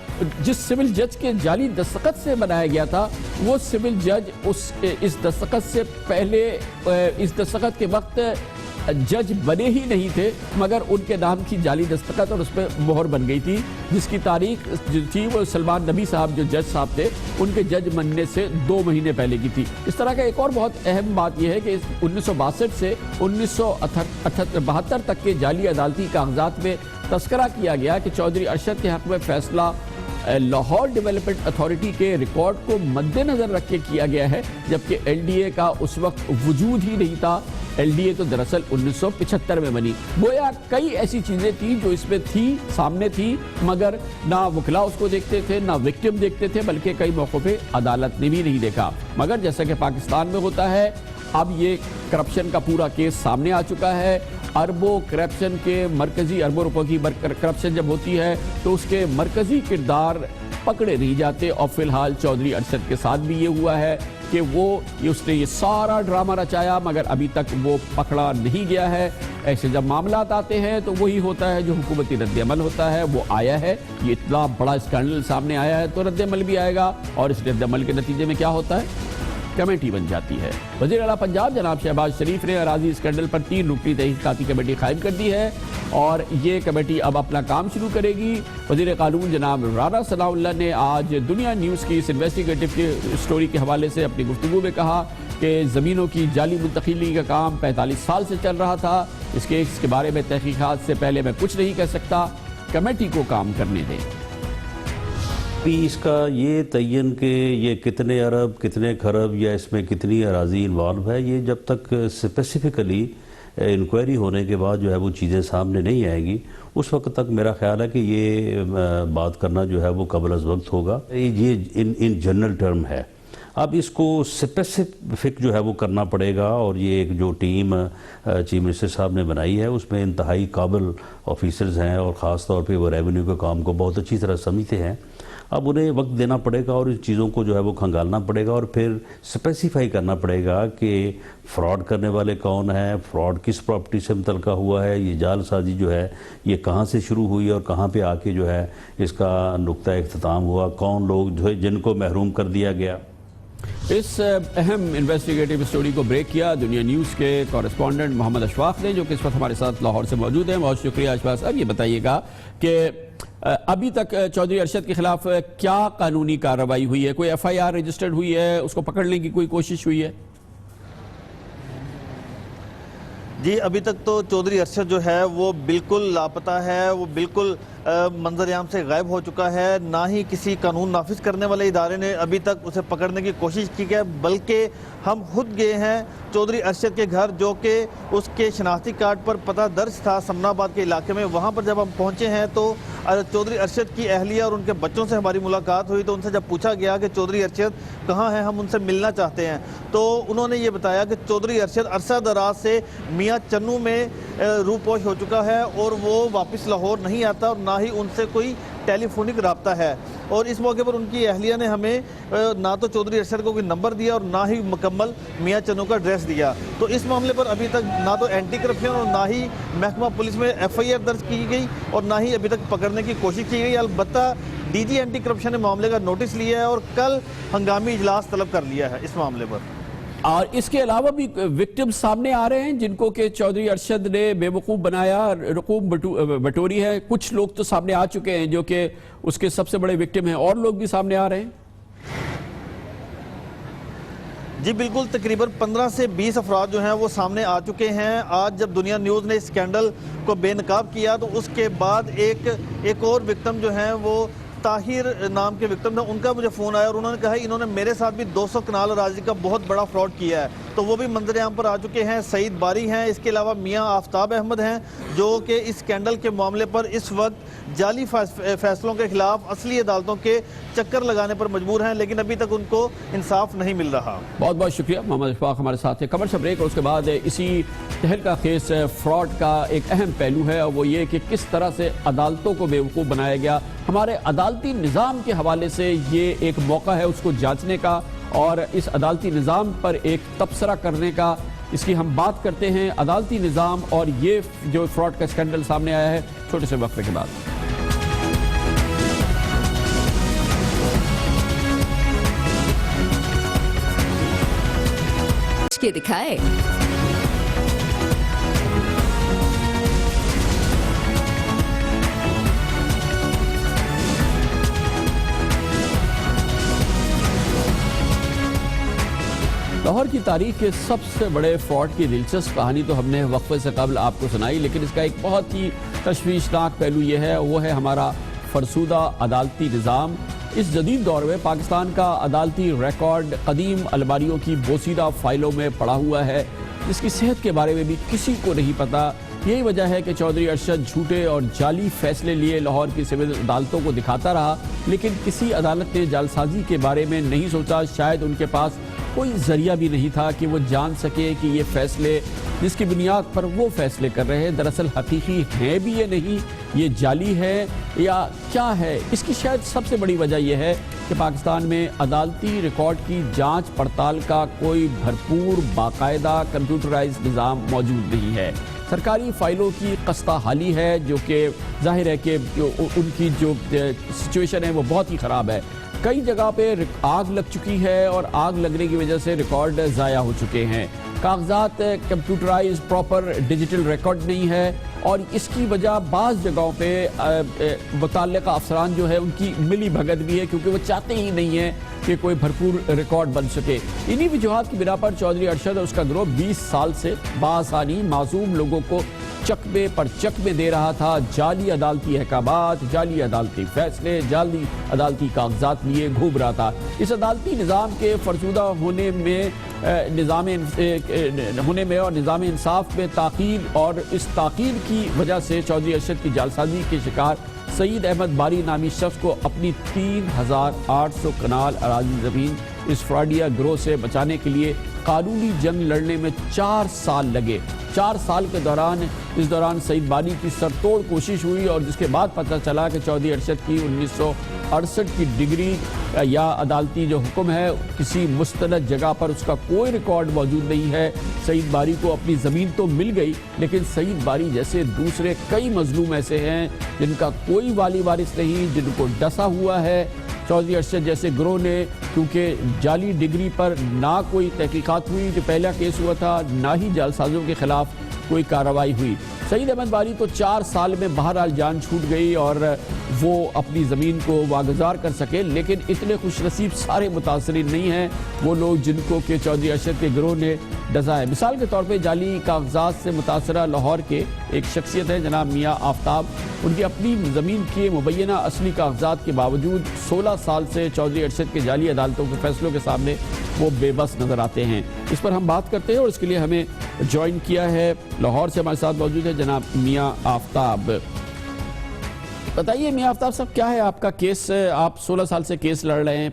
جس سول جج کے جعلی دستخط سے بنایا گیا تھا، وہ سول جج اس دستخط سے پہلے اس دستخط کے وقت جج بنے ہی نہیں تھے، مگر ان کے نام کی جعلی دستخط اور اس پہ مہر بن گئی تھی، جس کی تاریخ جو تھی وہ سلمان نبی صاحب جو جج صاحب تھے ان کے جج بننے سے 2 مہینے پہلے کی تھی۔ اس طرح کا ایک اور بہت اہم بات یہ ہے کہ 1962 سے 1972 تک کے جعلی عدالتی کاغذات میں تذکرہ کیا گیا کہ چودھری ارشد کے حق میں فیصلہ لاہور ڈیولپمنٹ اتھارٹی کے ریکارڈ کو مد نظر رکھ کے کیا گیا ہے، جبکہ ایل ڈی اے کا اس وقت وجود ہی نہیں تھا۔ ایل ڈی اے تو دراصل 1975 میں بنی۔ گویا کئی ایسی چیزیں تھیں جو اس میں تھی، سامنے تھی، مگر نہ وکلا اس کو دیکھتے تھے، نہ وکٹم دیکھتے تھے، بلکہ کئی موقعوں پہ عدالت نے بھی نہیں دیکھا۔ مگر جیسا کہ پاکستان میں ہوتا ہے، اب یہ کرپشن کا پورا کیس سامنے آ چکا ہے۔ اربوں کرپشن کے مرکزی، اربوں روپوں کی کرپشن جب ہوتی ہے تو اس کے مرکزی کردار پکڑے نہیں جاتے، اور فی الحال چودھری ارشد کے ساتھ بھی یہ ہوا ہے کہ اس نے یہ سارا ڈرامہ رچایا، مگر ابھی تک وہ پکڑا نہیں گیا ہے۔ ایسے جب معاملات آتے ہیں تو وہی ہوتا ہے جو حکومتی رد عمل ہوتا ہے وہ آیا ہے. یہ اتنا بڑا اسکینڈل سامنے آیا ہے تو رد عمل بھی آئے گا, اور اس رد عمل کے نتیجے میں کیا ہوتا ہے؟ کمیٹی بن جاتی ہے. وزیر اعلیٰ پنجاب جناب شہباز شریف نے اراضی اسکینڈل پر 3 رکنی تحقیقاتی کمیٹی قائم کر دی ہے, اور یہ کمیٹی اب اپنا کام شروع کرے گی. وزیر قانون جناب رانا ثناء اللہ نے آج دنیا نیوز کی اس انویسٹیگیٹو کی سٹوری کے حوالے سے اپنی گفتگو میں کہا کہ زمینوں کی جعلی منتقلی کا کام 45 سال سے چل رہا تھا. اس کیس کے بارے میں تحقیقات سے پہلے میں کچھ نہیں کہہ سکتا, کمیٹی کو کام کرنے دیں. اس کا یہ تعین کہ یہ کتنے ارب کتنے کھرب یا اس میں کتنی اراضی انوالو ہے, یہ جب تک اسپیسیفکلی انکوائری ہونے کے بعد جو ہے وہ چیزیں سامنے نہیں آئیں گی, اس وقت تک میرا خیال ہے کہ یہ بات کرنا جو ہے وہ قبل از وقت ہوگا. یہ ان جنرل ٹرم ہے. اب اس کو اسپیسیفک جو ہے وہ کرنا پڑے گا, اور یہ ایک جو ٹیم چیف منسٹر صاحب نے بنائی ہے اس میں انتہائی قابل آفیسرز ہیں, اور خاص طور پہ وہ ریونیو کے کام کو بہت اچھی طرح سمجھتے ہیں. اب انہیں وقت دینا پڑے گا اور اس چیزوں کو جو ہے وہ کھنگالنا پڑے گا, اور پھر اسپیسیفائی کرنا پڑے گا کہ فراڈ کرنے والے کون ہیں, فراڈ کس پراپرٹی سے متعلقہ ہوا ہے, یہ جال سازی جو ہے یہ کہاں سے شروع ہوئی اور کہاں پہ آ کے جو ہے اس کا نقطہ اختتام ہوا, کون لوگ جو ہے جن کو محروم کر دیا گیا. اس اہم انویسٹیگیٹو سٹوری کو بریک کیا دنیا نیوز کے کورسپونڈنٹ محمد اشفاق نے, جو کہ اس وقت ہمارے ساتھ لاہور سے موجود ہیں. بہت شکریہ اشفاق صاحب. یہ بتائیے گا کہ ابھی تک چودھری ارشد کے خلاف کیا قانونی کارروائی ہوئی ہے؟ کوئی ایف آئی آر رجسٹرڈ ہوئی ہے؟ اس کو پکڑنے کی کوئی کوشش ہوئی ہے؟ جی ابھی تک تو چودھری ارشد جو ہے وہ بالکل لاپتہ ہے, وہ بالکل منظر عام سے غائب ہو چکا ہے. نہ ہی کسی قانون نافذ کرنے والے ادارے نے ابھی تک اسے پکڑنے کی کوشش کی ہے, بلکہ ہم خود گئے ہیں چودھری ارشد کے گھر, جو کہ اس کے شناختی کارڈ پر پتہ درج تھا سمنا آباد کے علاقے میں. وہاں پر جب ہم پہنچے ہیں تو چودھری ارشد کی اہلیہ اور ان کے بچوں سے ہماری ملاقات ہوئی, تو ان سے جب پوچھا گیا کہ چودھری ارشد کہاں ہیں, ہم ان سے ملنا چاہتے ہیں, تو انہوں نے یہ بتایا کہ چودھری ارشد عرصہ دراز سے میاں چنو میں روپوش ہو چکا ہے, اور وہ واپس لاہور نہیں آتا, اور نہ ہی ان سے کوئی ٹیلی فونک رابطہ ہے. اور اس موقع پر ان کی اہلیہ نے ہمیں نہ تو چودھری ارشد کو کوئی نمبر دیا اور نہ ہی مکمل میاں چنو کا ایڈریس دیا. تو اس معاملے پر ابھی تک نہ تو اینٹی کرپشن اور نہ ہی محکمہ پولیس میں ایف آئی آر درج کی گئی, اور نہ ہی ابھی تک پکڑنے کی کوشش کی گئی. البتہ ڈی جی اینٹی کرپشن نے معاملے کا نوٹس لیا ہے اور کل ہنگامی اجلاس طلب کر لیا ہے اس معاملے پر. اور اس کے علاوہ بھی وکٹم سامنے آ رہے ہیں جن کو کہ چودھری ارشد نے بے وقوف بنایا, رقوم بٹوری ہے. کچھ لوگ تو سامنے آ چکے ہیں جو کہ اس کے سب سے بڑے وکٹم ہیں, اور لوگ بھی سامنے آ رہے ہیں. جی بالکل, تقریباً 15 سے 20 افراد جو ہیں وہ سامنے آ چکے ہیں. آج جب دنیا نیوز نے اسکینڈل کو بے نقاب کیا تو اس کے بعد ایک اور وکٹم جو ہیں وہ طاہر نام کے وکٹم تھا, ان کا مجھے فون آیا اور انہوں نے کہا انہوں نے میرے ساتھ بھی 200 کنال اراضی کا بہت بڑا فراڈ کیا ہے. تو وہ بھی منظر عام پر آ چکے ہیں. سعید باری ہیں, اس کے علاوہ میاں آفتاب احمد ہیں, جو کہ اس اسکینڈل کے معاملے پر اس وقت جعلی فیصلوں کے خلاف اصلی عدالتوں کے چکر لگانے پر مجبور ہیں, لیکن ابھی تک ان کو انصاف نہیں مل رہا. بہت بہت شکریہ محمد اشفاق ہمارے ساتھ ہیں. کمرشل بریک, اور اس کے بعد اسی تہلکہ خیز فراڈ کا ایک اہم پہلو ہے, اور وہ یہ کہ کس طرح سے عدالتوں کو بے وقوف بنایا گیا. ہمارے عدالتی نظام کے حوالے سے یہ ایک موقع ہے اس کو جانچنے کا, اور اس عدالتی نظام پر ایک تبصرہ کرنے کا. اس کی ہم بات کرتے ہیں عدالتی نظام اور یہ جو فراڈ کا اسکینڈل سامنے آیا ہے چھوٹے سے وقفے کے بعد. کے دکھائے لاہور کی تاریخ کے سب سے بڑے فراڈ کی دلچسپ کہانی تو ہم نے وقفے سے قبل آپ کو سنائی, لیکن اس کا ایک بہت ہی تشویشناک پہلو یہ ہے, وہ ہے ہمارا فرسودہ عدالتی نظام. اس جدید دور میں پاکستان کا عدالتی ریکارڈ قدیم الماریوں کی بوسیدہ فائلوں میں پڑا ہوا ہے, جس کی صحت کے بارے میں بھی کسی کو نہیں پتا. یہی وجہ ہے کہ چودھری ارشد جھوٹے اور جعلی فیصلے لیے لاہور کی سول عدالتوں کو دکھاتا رہا, لیکن کسی عدالت نے جعلسازی کے بارے میں نہیں سوچا. شاید ان کے پاس کوئی ذریعہ بھی نہیں تھا کہ وہ جان سکے کہ یہ فیصلے جس کی بنیاد پر وہ فیصلے کر رہے ہیں دراصل حقیقی ہیں بھی یہ نہیں, یہ جعلی ہے یا کیا ہے. اس کی شاید سب سے بڑی وجہ یہ ہے کہ پاکستان میں عدالتی ریکارڈ کی جانچ پڑتال کا کوئی بھرپور باقاعدہ کمپیوٹرائز نظام موجود نہیں ہے. سرکاری فائلوں کی قسطہ حالی ہے، جو کہ ظاہر ہے کہ ان کی جو سچویشن ہے وہ بہت ہی خراب ہے۔ کئی جگہ پہ آگ لگ چکی ہے اور آگ لگنے کی وجہ سے ریکارڈ ضائع ہو چکے ہیں، کاغذات کمپیوٹرائز پراپر ڈیجیٹل ریکارڈ نہیں ہے، اور اس کی وجہ بعض جگہوں پہ متعلقہ افسران جو ہے ان کی ملی بھگت بھی ہے، کیونکہ وہ چاہتے ہی نہیں ہیں کہ کوئی بھرپور ریکارڈ بن سکے۔ انہی وجوہات کی بنا پر چودھری ارشد اور اس کا گروہ 20 سال سے بآسانی معصوم لوگوں کو چکمے پر چکمے دے رہا تھا، جعلی عدالتی احکامات، جعلی عدالتی فیصلے، جعلی عدالتی کاغذات لیے گھوم رہا تھا۔ اس عدالتی نظام کے فرسودہ ہونے میں اور نظام انصاف میں تاخیر، اور اس تاخیر کی وجہ سے چودھری ارشد کی جعلسازی کے شکار سعید احمد باری نامی شخص کو اپنی 3800 کنال اراضی زمین اس فراڈیا گروہ سے بچانے کے لیے قانونی جنگ لڑنے میں 4 سال لگے۔ 4 سال کے دوران سعید باری کی سرتوڑ کوشش ہوئی، اور جس کے بعد پتہ چلا کہ چودھری ارشد کی 1968 کی ڈگری یا عدالتی جو حکم ہے کسی مستند جگہ پر اس کا کوئی ریکارڈ موجود نہیں ہے۔ سعید باری کو اپنی زمین تو مل گئی، لیکن سعید باری جیسے دوسرے کئی مظلوم ایسے ہیں جن کا کوئی والی وارث نہیں، جن کو ڈسا ہوا ہے۔ چودھری ارشد جیسے گروہ نے، کیونکہ جعلی ڈگری پر نہ کوئی تحقیقات ہوئی جو پہلا کیس ہوا تھا، نہ ہی جعلسازوں کے خلاف کوئی کارروائی ہوئی۔ سعید احمد باری تو 4 سال میں بہرحال جان چھوٹ گئی اور وہ اپنی زمین کو واگزار کر سکے، لیکن اتنے خوش نصیب سارے متاثرین نہیں ہیں وہ لوگ جن کو کہ چودھری ارشد کے گروہ نے ڈسا ہے۔ مثال کے طور پہ جعلی کاغذات سے متاثرہ لاہور کے ایک شخصیت ہے جناب میاں آفتاب۔ ان کی اپنی زمین کے مبینہ اصلی کاغذات کے باوجود 16 سال سے چودھری ارشد کے جعلی عدالتوں کے فیصلوں کے سامنے وہ بے بس نظر آتے ہیں۔ اس پر ہم بات کرتے ہیں، اور اس کے لیے ہمیں جوائن کیا ہے لاہور سے ہمارے ساتھ موجود ہے جناب میاں آفتاب۔ بتائیے میاں آفتاب صاحب، کیا ہے آپ کا کیس؟ آپ 16 سال سے کیس لڑ رہے ہیں۔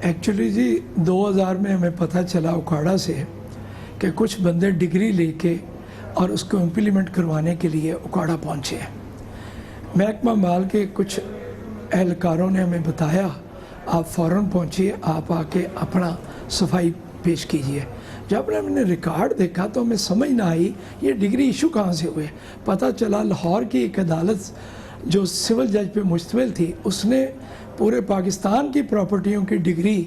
ایکچولی جی 2000 میں ہمیں پتہ چلا اکھاڑا سے کہ کچھ بندے ڈگری لے کے اور اس کو امپلیمنٹ کروانے کے لیے اکھاڑا پہنچے ہیں۔ محکمہ مال کے کچھ اہلکاروں نے ہمیں بتایا آپ فوراً پہنچیے، آپ آ کے اپنا صفائی پیش کیجئے۔ جب ہم نے ریکارڈ دیکھا تو ہمیں سمجھ نہ آئی یہ ڈگری ایشو کہاں سے ہوئے۔ پتہ چلا لاہور کی ایک عدالت جو سول جج پہ مشتمل تھی، اس نے پورے پاکستان کی پراپرٹیوں کی ڈگری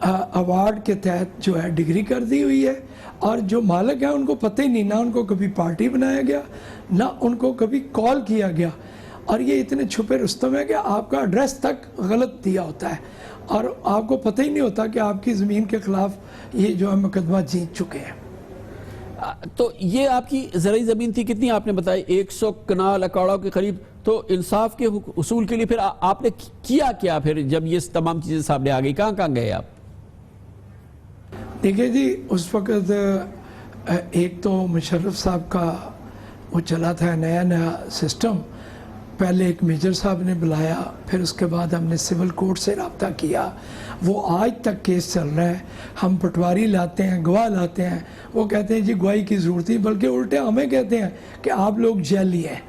ایوارڈ کے تحت جو ہے ڈگری کر دی ہوئی ہے، اور جو مالک ہیں ان کو پتہ ہی نہیں، نہ ان کو کبھی پارٹی بنایا گیا، نہ ان کو کبھی کال کیا گیا، اور یہ اتنے چھپے رستم ہے کہ آپ کا ایڈریس تک غلط دیا ہوتا ہے، اور آپ کو پتہ ہی نہیں ہوتا کہ آپ کی زمین کے خلاف یہ جو ہے مقدمہ جیت چکے ہیں۔ تو یہ آپ کی زرعی زمین تھی، کتنی آپ نے بتائی؟ 100 کنال اکاڑوں کے قریب۔ تو انصاف کے حصول کے لیے پھر آپ نے کیا پھر جب یہ تمام چیزیں سامنے آ گئی؟ کہاں گئے آپ؟ دیکھیں جی، اس وقت ایک تو مشرف صاحب کا وہ چلا تھا نیا سسٹم، پہلے ایک میجر صاحب نے بلایا، پھر اس کے بعد ہم نے سول کورٹ سے رابطہ کیا، وہ آج تک کیس چل رہا ہے۔ ہم پٹواری لاتے ہیں، گواہ لاتے ہیں، وہ کہتے ہیں جی گواہی کی ضرورت نہیں، بلکہ الٹے ہمیں کہتے ہیں کہ آپ لوگ جعلی ہیں۔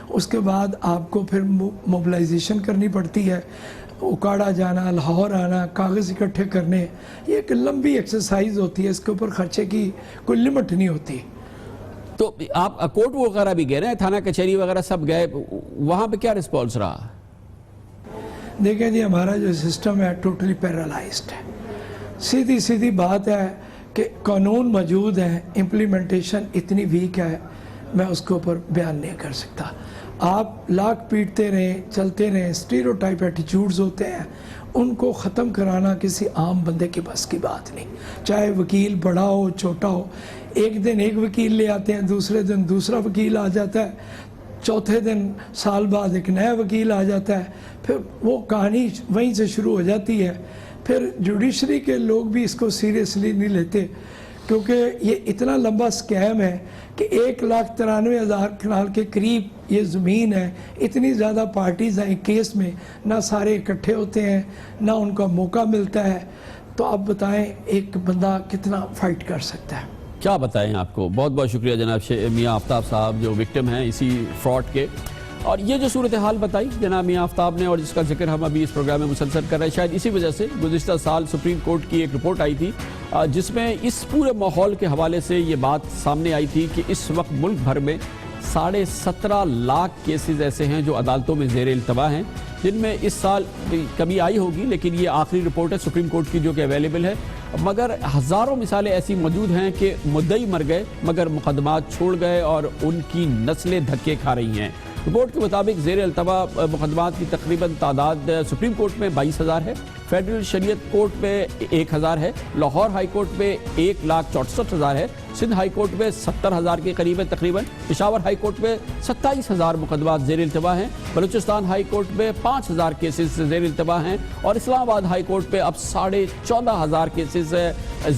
اس کے بعد آپ کو پھر موبلائزیشن کرنی پڑتی ہے، اکاڑا جانا، لاہور آنا، کاغذ اکٹھے کرنے، یہ ایک لمبی ایکسرسائز ہوتی ہے، اس کے اوپر خرچے کی کوئی لمٹ نہیں ہوتی۔ تو آپ کورٹ وغیرہ بھی گئے رہے ہیں، تھانہ کچہری وغیرہ سب گئے، وہاں پہ کیا رسپانس رہا؟ دیکھیں جی، ہمارا جو سسٹم ہے ٹوٹلی پیرالائزڈ ہے۔ سیدھی بات ہے کہ قانون موجود ہیں، امپلیمنٹیشن اتنی ویک ہے، میں اس کے اوپر بیان نہیں کر سکتا۔ آپ لاکھ پیٹتے رہیں، چلتے رہیں، اسٹیریوٹائپ ایٹیچیوڈز ہوتے ہیں، ان کو ختم کرانا کسی عام بندے کے بس کی بات نہیں، چاہے وکیل بڑا ہو چھوٹا ہو۔ ایک دن ایک وکیل لے آتے ہیں، دوسرے دن دوسرا وکیل آ جاتا ہے، چوتھے دن سال بعد ایک نیا وکیل آ جاتا ہے، پھر وہ کہانی وہیں سے شروع ہو جاتی ہے۔ پھر جوڈیشری کے لوگ بھی اس کو سیریسلی نہیں لیتے، کیونکہ یہ اتنا لمبا سکیم ہے کہ 1,93,000 کنال کے قریب یہ زمین ہے، اتنی زیادہ پارٹیز ہیں کیس میں، نہ سارے اکٹھے ہوتے ہیں، نہ ان کا موقع ملتا ہے۔ تو آپ بتائیں ایک بندہ کتنا فائٹ کر سکتا ہے؟ کیا بتائیں آپ کو۔ بہت بہت شکریہ جناب میاں آفتاب صاحب جو وکٹم ہیں اسی فراڈ کے۔ اور یہ جو صورتحال بتائی جناب میاں آفتاب نے اور جس کا ذکر ہم ابھی اس پروگرام میں مسلسل کر رہے ہیں، شاید اسی وجہ سے گزشتہ سال سپریم کورٹ کی ایک رپورٹ آئی تھی جس میں اس پورے ماحول کے حوالے سے یہ بات سامنے آئی تھی کہ اس وقت ملک بھر میں 17.5 لاکھ کیسز ایسے ہیں جو عدالتوں میں زیر التوا ہیں، جن میں اس سال کمی آئی ہوگی لیکن یہ آخری رپورٹ ہے سپریم کورٹ کی جو کہ اویلیبل ہے، مگر ہزاروں مثالیں ایسی موجود ہیں کہ مدعی مر گئے مگر مقدمات چھوڑ گئے اور ان کی نسلیں دھکے کھا رہی ہیں۔ رپورٹ کے مطابق زیر التوا مقدمات کی تقریباً تعداد سپریم کورٹ میں 22,000 ہے، فیڈرل شریعت کورٹ میں 1,000 ہے، لاہور ہائی کورٹ میں 1,64,000 ہے، سندھ ہائی کورٹ میں 70,000 کے قریب ہے تقریباً، پشاور ہائی کورٹ میں 27,000 مقدمات زیر التوا ہیں، بلوچستان ہائی کورٹ میں 5,000 کیسز زیر التوا ہیں اور اسلام آباد ہائی کورٹ میں اب 14,500 کیسز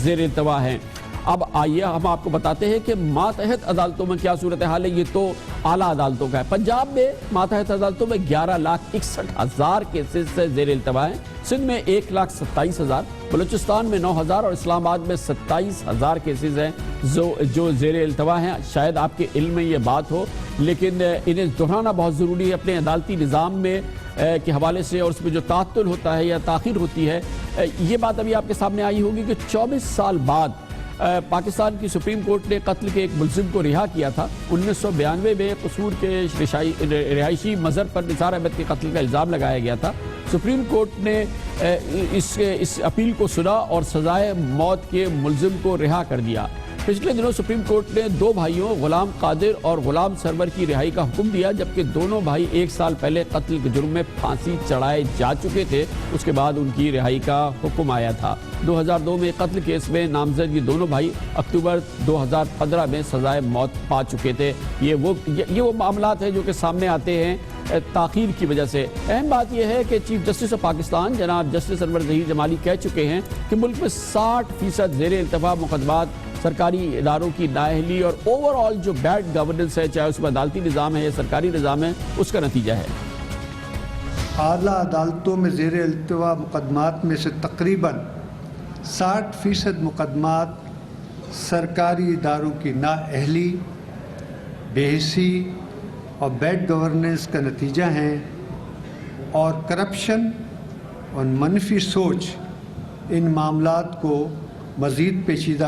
زیر التوا ہیں۔ اب آئیے ہم آپ کو بتاتے ہیں کہ ماتحت عدالتوں میں کیا صورتحال ہے۔ یہ تو اعلیٰ عدالتوں کا ہے۔ پنجاب میں ماتحت عدالتوں میں 11,61,000 کیسز زیر التوا ہیں، سندھ میں 1,27,000، بلوچستان میں 9,000 اور اسلام آباد میں 27,000 کیسز ہیں جو زیر التوا ہیں۔ شاید آپ کے علم میں یہ بات ہو لیکن انہیں دہرانا بہت ضروری ہے اپنے عدالتی نظام میں کے حوالے سے، اور اس میں جو تعطل ہوتا ہے یا تاخیر ہوتی ہے۔ یہ بات ابھی آپ کے سامنے آئی ہوگی کہ 24 سال بعد پاکستان کی سپریم کورٹ نے قتل کے ایک ملزم کو رہا کیا تھا۔ 1992 میں قصور کے رہائشی مظہر پر نثار احمد کے قتل کا الزام لگایا گیا تھا۔ سپریم کورٹ نے اس اپیل کو سنا اور سزائے موت کے ملزم کو رہا کر دیا۔ پچھلے دنوں سپریم کورٹ نے 2 بھائیوں غلام قادر اور غلام سرور کی رہائی کا حکم دیا، جبکہ دونوں بھائی 1 سال پہلے قتل کے جرم میں پھانسی چڑھائے جا چکے تھے، اس کے بعد ان کی رہائی کا حکم آیا تھا۔ 2002 میں قتل کیس میں نامزد یہ دونوں بھائی اکتوبر 2015 میں سزائے موت پا چکے تھے۔ یہ وہ معاملات ہیں جو کہ سامنے آتے ہیں تاخیر کی وجہ سے۔ اہم بات یہ ہے کہ چیف جسٹس آف پاکستان جناب جسٹس انور ظہیر جمالی کہہ چکے ہیں کہ ملک میں 60% زیر التوا مقدمات سرکاری اداروں کی نااہلی اور اوور آل جو بیڈ گورننس ہے، چاہے اس میں عدالتی نظام ہے یا سرکاری نظام ہے، اس کا نتیجہ ہے۔ اعلیٰ عدالتوں میں زیر التوا مقدمات میں سے تقریباً 60% مقدمات سرکاری اداروں کی نااہلی، بے حسی اور بیڈ گورننس کا نتیجہ ہیں، اور کرپشن اور منفی سوچ ان معاملات کو مزید پیچیدہ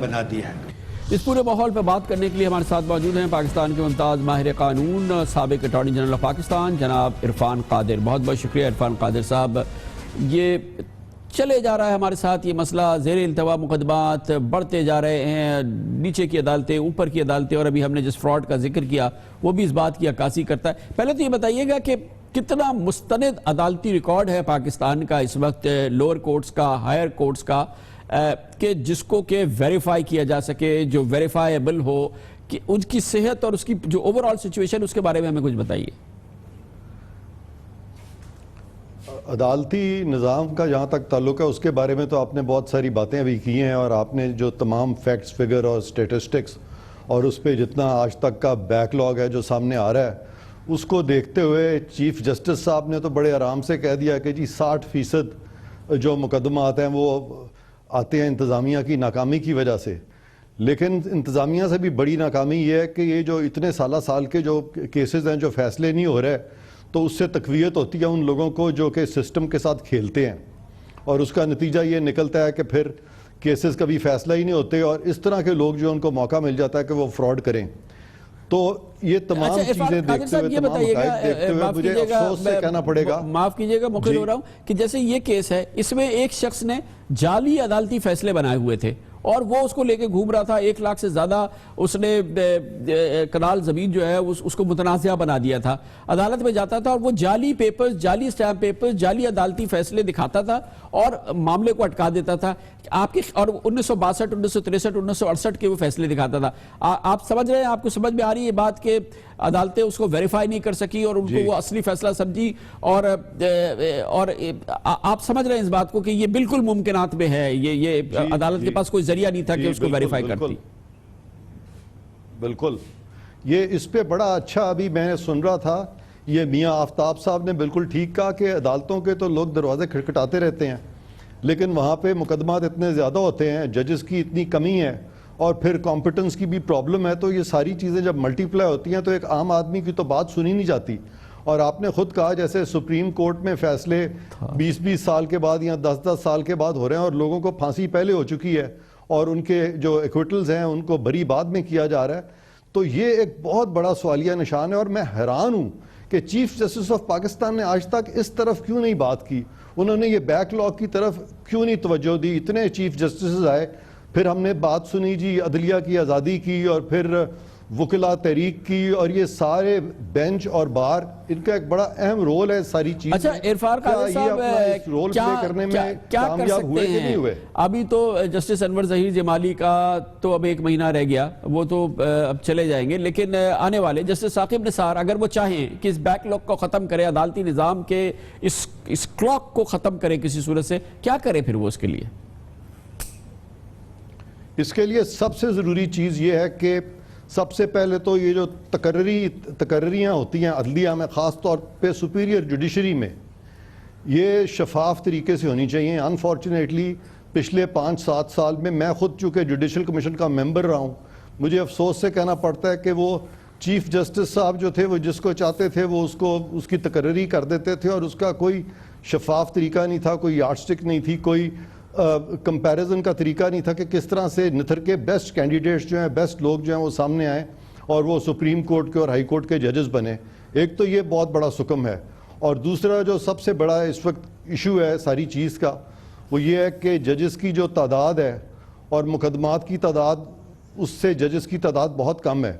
بنا دیا ہے۔ اس پورے ماحول پہ بات کرنے کے لیے ہمارے ساتھ موجود ہیں پاکستان کے ممتاز ماہر قانون سابق اٹارنی جنرل آف پاکستان جناب عرفان قادر۔ بہت بہت شکریہ عرفان قادر صاحب۔ یہ چلے جا رہا ہے ہمارے ساتھ یہ مسئلہ، زیر التوا مقدمات بڑھتے جا رہے ہیں، نیچے کی عدالتیں، اوپر کی عدالتیں، اور ابھی ہم نے جس فراڈ کا ذکر کیا وہ بھی اس بات کی عکاسی کرتا ہے۔ پہلے تو یہ بتائیے گا کہ کتنا مستند عدالتی ریکارڈ ہے پاکستان کا اس وقت، لوور کورٹس کا، ہائر کورٹس کا، کہ جس کو کہ ویریفائی کیا جا سکے، جو ویریفائیبل ہو، کہ ان کی صحت اور اس کی جو اوور آل سچویشن، اس کے بارے میں ہمیں کچھ بتائیے۔ عدالتی نظام کا جہاں تک تعلق ہے اس کے بارے میں تو آپ نے بہت ساری باتیں ابھی کی ہیں، اور آپ نے جو تمام فیکٹس، فگر اور سٹیٹسٹکس اور اس پہ جتنا آج تک کا بیک لاگ ہے جو سامنے آ رہا ہے، اس کو دیکھتے ہوئے چیف جسٹس صاحب نے تو بڑے آرام سے کہہ دیا کہ جی 60% جو مقدمات ہیں وہ آتے ہیں انتظامیہ کی ناکامی کی وجہ سے۔ لیکن انتظامیہ سے بھی بڑی ناکامی یہ ہے کہ یہ جو اتنے سال کے جو کیسز ہیں جو فیصلے نہیں ہو رہے، تو اس سے تقویت ہوتی ہے ان لوگوں کو جو کہ سسٹم کے ساتھ کھیلتے ہیں، اور اس کا نتیجہ یہ نکلتا ہے کہ پھر کیسز کبھی فیصلہ ہی نہیں ہوتے، اور اس طرح کے لوگ جو ان کو موقع مل جاتا ہے کہ وہ فراڈ کریں۔ تو یہ تمام چیزیں دیکھتے ہوئے، تمام حقائق دیکھتے ہوئے مجھے افسوس سے کہنا پڑے گا، معاف کیجئے گا مخل ہو رہا ہوں، کہ جیسے یہ کیس ہے، اس میں ایک شخص نے جعلی عدالتی فیصلے بنائے ہوئے تھے اور وہ اس کو لے کے گھوم رہا تھا، 1 لاکھ سے زیادہ اس نے کنال زمین جو ہے اس کو متنازعہ بنا دیا تھا، عدالت میں جاتا تھا اور وہ جعلی پیپرز، جعلی اسٹیمپ پیپرز، جعلی عدالتی فیصلے دکھاتا تھا اور معاملے کو اٹکا دیتا تھا آپ کے، اور 1962 1963 1968 کے وہ فیصلے دکھاتا تھا۔ آپ سمجھ رہے ہیں، آپ کو سمجھ میں آ رہی ہے یہ بات کہ عدالتیں اس کو ویریفائی نہیں کر سکی اور ان کو وہ اصلی فیصلہ سمجھی، اور آپ سمجھ رہے ہیں اس بات کو کہ یہ بالکل ممکنات میں ہے، یہ عدالت کے پاس کوئی ذریعہ نہیں تھا کہ اس کو ویریفائی کرتی۔ بالکل، یہ اس پہ بڑا اچھا ابھی میں نے سن رہا تھا، یہ میاں آفتاب صاحب نے بالکل ٹھیک کہا کہ عدالتوں کے تو لوگ دروازے کھٹکھٹاتے رہتے ہیں، لیکن وہاں پہ مقدمات اتنے زیادہ ہوتے ہیں، ججز کی اتنی کمی ہے، اور پھر کمپٹنس کی بھی پرابلم ہے، تو یہ ساری چیزیں جب ملٹی پلائی ہوتی ہیں تو ایک عام آدمی کی تو بات سنی نہیں جاتی. اور آپ نے خود کہا جیسے سپریم کورٹ میں فیصلے 20 سال کے بعد یا 10 سال کے بعد ہو رہے ہیں اور لوگوں کو پھانسی پہلے ہو چکی ہے اور ان کے جو ایکویٹلز ہیں ان کو بری بعد میں کیا جا رہا ہے. تو یہ ایک بہت بڑا سوالیہ نشان ہے اور میں حیران ہوں کہ چیف جسٹس آف پاکستان نے آج تک اس طرف کیوں نہیں بات کی. انہوں نے یہ بیک لاگ کی طرف کیوں نہیں توجہ دی. اتنے چیف جسٹسز آئے، پھر ہم نے بات سنی جی عدلیہ کی آزادی کی، اور پھر وکلا تحریک کی، اور یہ سارے بینچ اور بار ان کا ایک بڑا اہم رول ہے ساری چیز. اچھا عرفان قادری صاحب رول پلے کرنے میں کیا کر سکتے ہیں؟ ابھی تو جسٹس انور ظہیر جمالی کا تو اب 1 مہینہ رہ گیا، وہ تو اب چلے جائیں گے، لیکن آنے والے جسٹس ثاقب نثار اگر وہ چاہیں کہ اس بیک لاگ کو ختم کرے، عدالتی نظام کے اس کلاک کو ختم کرے کسی صورت سے، کیا کرے پھر وہ اس کے لیے؟ اس کے لیے سب سے ضروری چیز یہ ہے کہ سب سے پہلے تو یہ جو تقرریاں ہوتی ہیں عدلیہ میں، خاص طور پہ سپیریئر جوڈیشری میں، یہ شفاف طریقے سے ہونی چاہیے. انفارچونیٹلی پچھلے 5-7 سال میں خود چونکہ جوڈیشل کمیشن کا ممبر رہا ہوں، مجھے افسوس سے کہنا پڑتا ہے کہ وہ چیف جسٹس صاحب جو تھے وہ جس کو چاہتے تھے وہ اس کی تقرری کر دیتے تھے، اور اس کا کوئی شفاف طریقہ نہیں تھا، کوئی یارڈ سٹک نہیں تھی، کوئی کمپیریزن کا طریقہ نہیں تھا کہ کس طرح سے نتھر کے بیسٹ کینڈیڈیٹس جو ہیں، بیسٹ لوگ جو ہیں وہ سامنے آئیں اور وہ سپریم کورٹ کے اور ہائی کورٹ کے ججز بنے. ایک تو یہ بہت بڑا سکم ہے، اور دوسرا جو سب سے بڑا اس وقت ایشو ہے ساری چیز کا، وہ یہ ہے کہ ججز کی جو تعداد ہے اور مقدمات کی تعداد، اس سے ججز کی تعداد بہت کم ہے.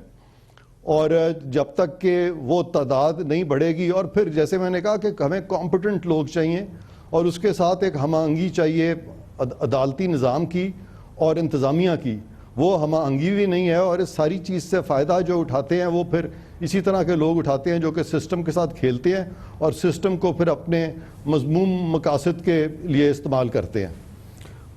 اور جب تک کہ وہ تعداد نہیں بڑھے گی، اور پھر جیسے میں نے کہا کہ ہمیں کمپٹنٹ لوگ چاہیے، اور اس کے ساتھ ایک ہم آہنگی چاہیے عدالتی نظام کی اور انتظامیہ کی. وہ ہم آہنگی بھی نہیں ہے، اور اس ساری چیز سے فائدہ جو اٹھاتے ہیں وہ پھر اسی طرح کے لوگ اٹھاتے ہیں جو کہ سسٹم کے ساتھ کھیلتے ہیں اور سسٹم کو پھر اپنے مذموم مقاصد کے لیے استعمال کرتے ہیں.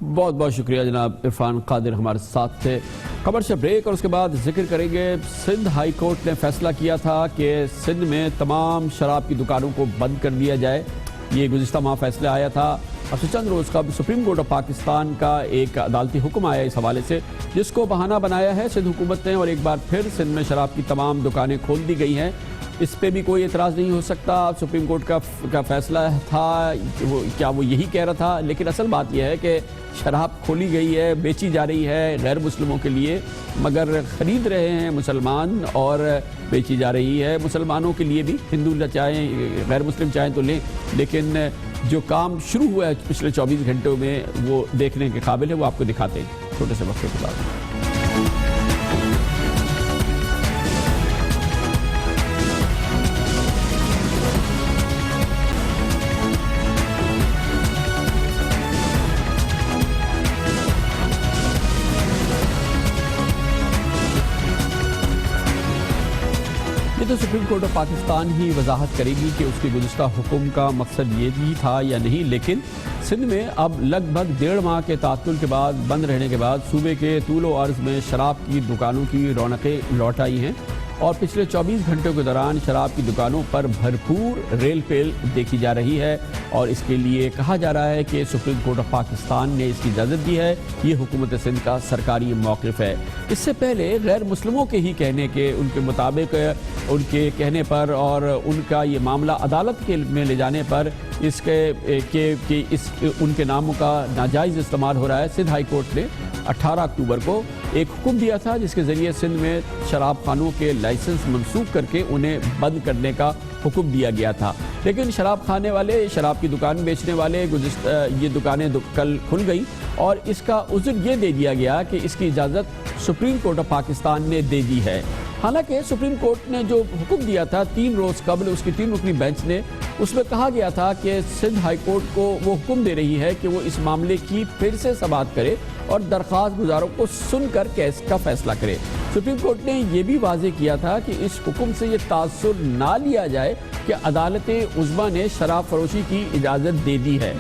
بہت بہت شکریہ جناب عرفان قادر ہمارے ساتھ تھے. خبر سے بریک اور اس کے بعد ذکر کریں گے. سندھ ہائی کورٹ نے فیصلہ کیا تھا کہ سندھ میں تمام شراب کی دکانوں کو بند کر دیا جائے. یہ گزشتہ ماہ فیصلہ آیا تھا. اب سے چند روز قبل سپریم کورٹ آف پاکستان کا ایک عدالتی حکم آیا اس حوالے سے، جس کو بہانہ بنایا ہے سندھ حکومت نے، اور ایک بار پھر سندھ میں شراب کی تمام دکانیں کھول دی گئی ہیں. اس پہ بھی کوئی اعتراض نہیں ہو سکتا. سپریم کورٹ کا فیصلہ تھا، کیا وہ یہی کہہ رہا تھا؟ لیکن اصل بات یہ ہے کہ شراب کھولی گئی ہے، بیچی جا رہی ہے غیر مسلموں کے لیے، مگر خرید رہے ہیں مسلمان، اور بیچی جا رہی ہے مسلمانوں کے لیے بھی. ہندو نہ چاہیں، غیر مسلم چاہیں تو لیں، لیکن جو کام شروع ہوا ہے پچھلے 24 گھنٹوں میں وہ دیکھنے کے قابل ہے. وہ آپ کو دکھاتے ہیں چھوٹے سے وقت کے بعد. تو سپریم کورٹ آف پاکستان ہی وضاحت کرے گی کہ اس کے گزشتہ حکم کا مقصد یہ بھی تھا یا نہیں. لیکن سندھ میں اب لگ بھگ 1.5 ماہ کے تعطل کے بعد، بند رہنے کے بعد، صوبے کے طول و عرض میں شراب کی دکانوں کی رونقیں لوٹ آئی ہیں، اور پچھلے 24 گھنٹوں کے دوران شراب کی دکانوں پر بھرپور ریل پیل دیکھی جا رہی ہے. اور اس کے لیے کہا جا رہا ہے کہ سپریم کورٹ آف پاکستان نے اس کی اجازت دی ہے. یہ حکومت سندھ کا سرکاری موقف ہے. اس سے پہلے غیر مسلموں کے ہی کہنے کے، ان کے مطابق، ان کے کہنے پر اور ان کا یہ معاملہ عدالت میں لے جانے پر اس کے ان کے ناموں کا ناجائز استعمال ہو رہا ہے. سندھ ہائی کورٹ نے 18 اکتوبر کو ایک حکم دیا تھا جس کے ذریعے سندھ میں شراب خانوں کے لائسنس منسوخ کر کے انہیں بند کرنے کا حکم دیا گیا تھا. لیکن شراب کھانے والے، شراب کی دکان بیچنے والے، یہ دکانیں کل کھل گئی، اور اس کا عذر یہ دے دیا گیا کہ اس کی اجازت سپریم کورٹ آف پاکستان نے دے دی ہے. حالانکہ سپریم کورٹ نے جو حکم دیا تھا 3 روز قبل، اس کی 3 رکنی بینچ نے، اس میں کہا گیا تھا کہ سندھ ہائی کورٹ کو وہ حکم دے رہی ہے کہ وہ اس معاملے کی پھر سے سماعت کرے اور درخواست گزاروں کو سن کر کیس کا فیصلہ کرے. سپریم کورٹ نے یہ بھی واضح کیا تھا کہ اس حکم سے یہ تاثر نہ لیا جائے کہ عدالت عظمیٰ نے شراب فروشی کی اجازت دے دی ہے.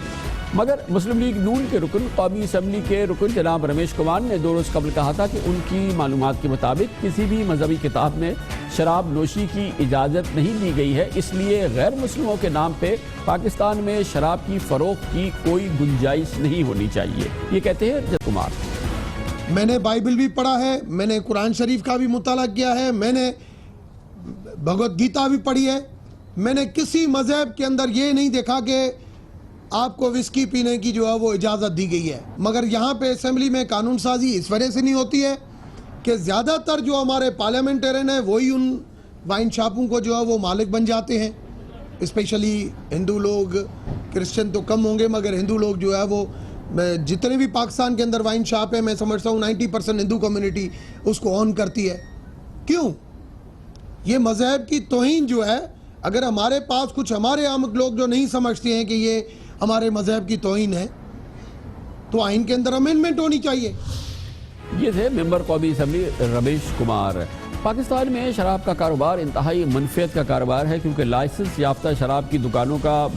مگر مسلم لیگ نون کے رکن، قومی اسمبلی کے رکن جناب رمیش کمار نے 2 روز قبل کہا تھا کہ ان کی معلومات کے مطابق کسی بھی مذہبی کتاب میں شراب نوشی کی اجازت نہیں دی گئی ہے، اس لیے غیر مسلموں کے نام پہ پاکستان میں شراب کی فروخت کی کوئی گنجائش نہیں ہونی چاہیے. یہ کہتے ہیں رمیش کمار. میں نے بائبل بھی پڑھا ہے, میں نے قرآن شریف کا بھی مطالعہ کیا ہے, میں نے بھگوت گیتا بھی پڑھی ہے. میں نے کسی مذہب کے اندر یہ نہیں دیکھا کہ آپ کو وسکی پینے کی جو ہے وہ اجازت دی گئی ہے. مگر یہاں پہ اسمبلی میں قانون سازی اس وجہ سے نہیں ہوتی ہے کہ زیادہ تر جو ہمارے پارلیمنٹرین ہیں وہی ان وائن شاپوں کو جو ہے وہ مالک بن جاتے ہیں. اسپیشلی ہندو لوگ, کرسچن تو کم ہوں گے مگر ہندو لوگ جو ہے وہ, جتنے بھی پاکستان کے اندر وائن شاپ ہیں میں سمجھتا ہوں 90% ہندو کمیونٹی اس کو اون کرتی ہے. کیوں؟ یہ مذہب کی توہین جو ہے, اگر ہمارے پاس کچھ ہمارے عام لوگ جو نہیں سمجھتے ہیں کہ یہ ہمارے مذہب کی توہین ہے تو آئین کے اندر امینڈمنٹ ہونی چاہیے. یہ تھے ممبر قومی اسمبلی رمیش کمار. پاکستان میں شراب کا کاروبار انتہائی منفیت کا کاروبار ہے کیونکہ لائسنس یافتہ شراب کی دکانوں کا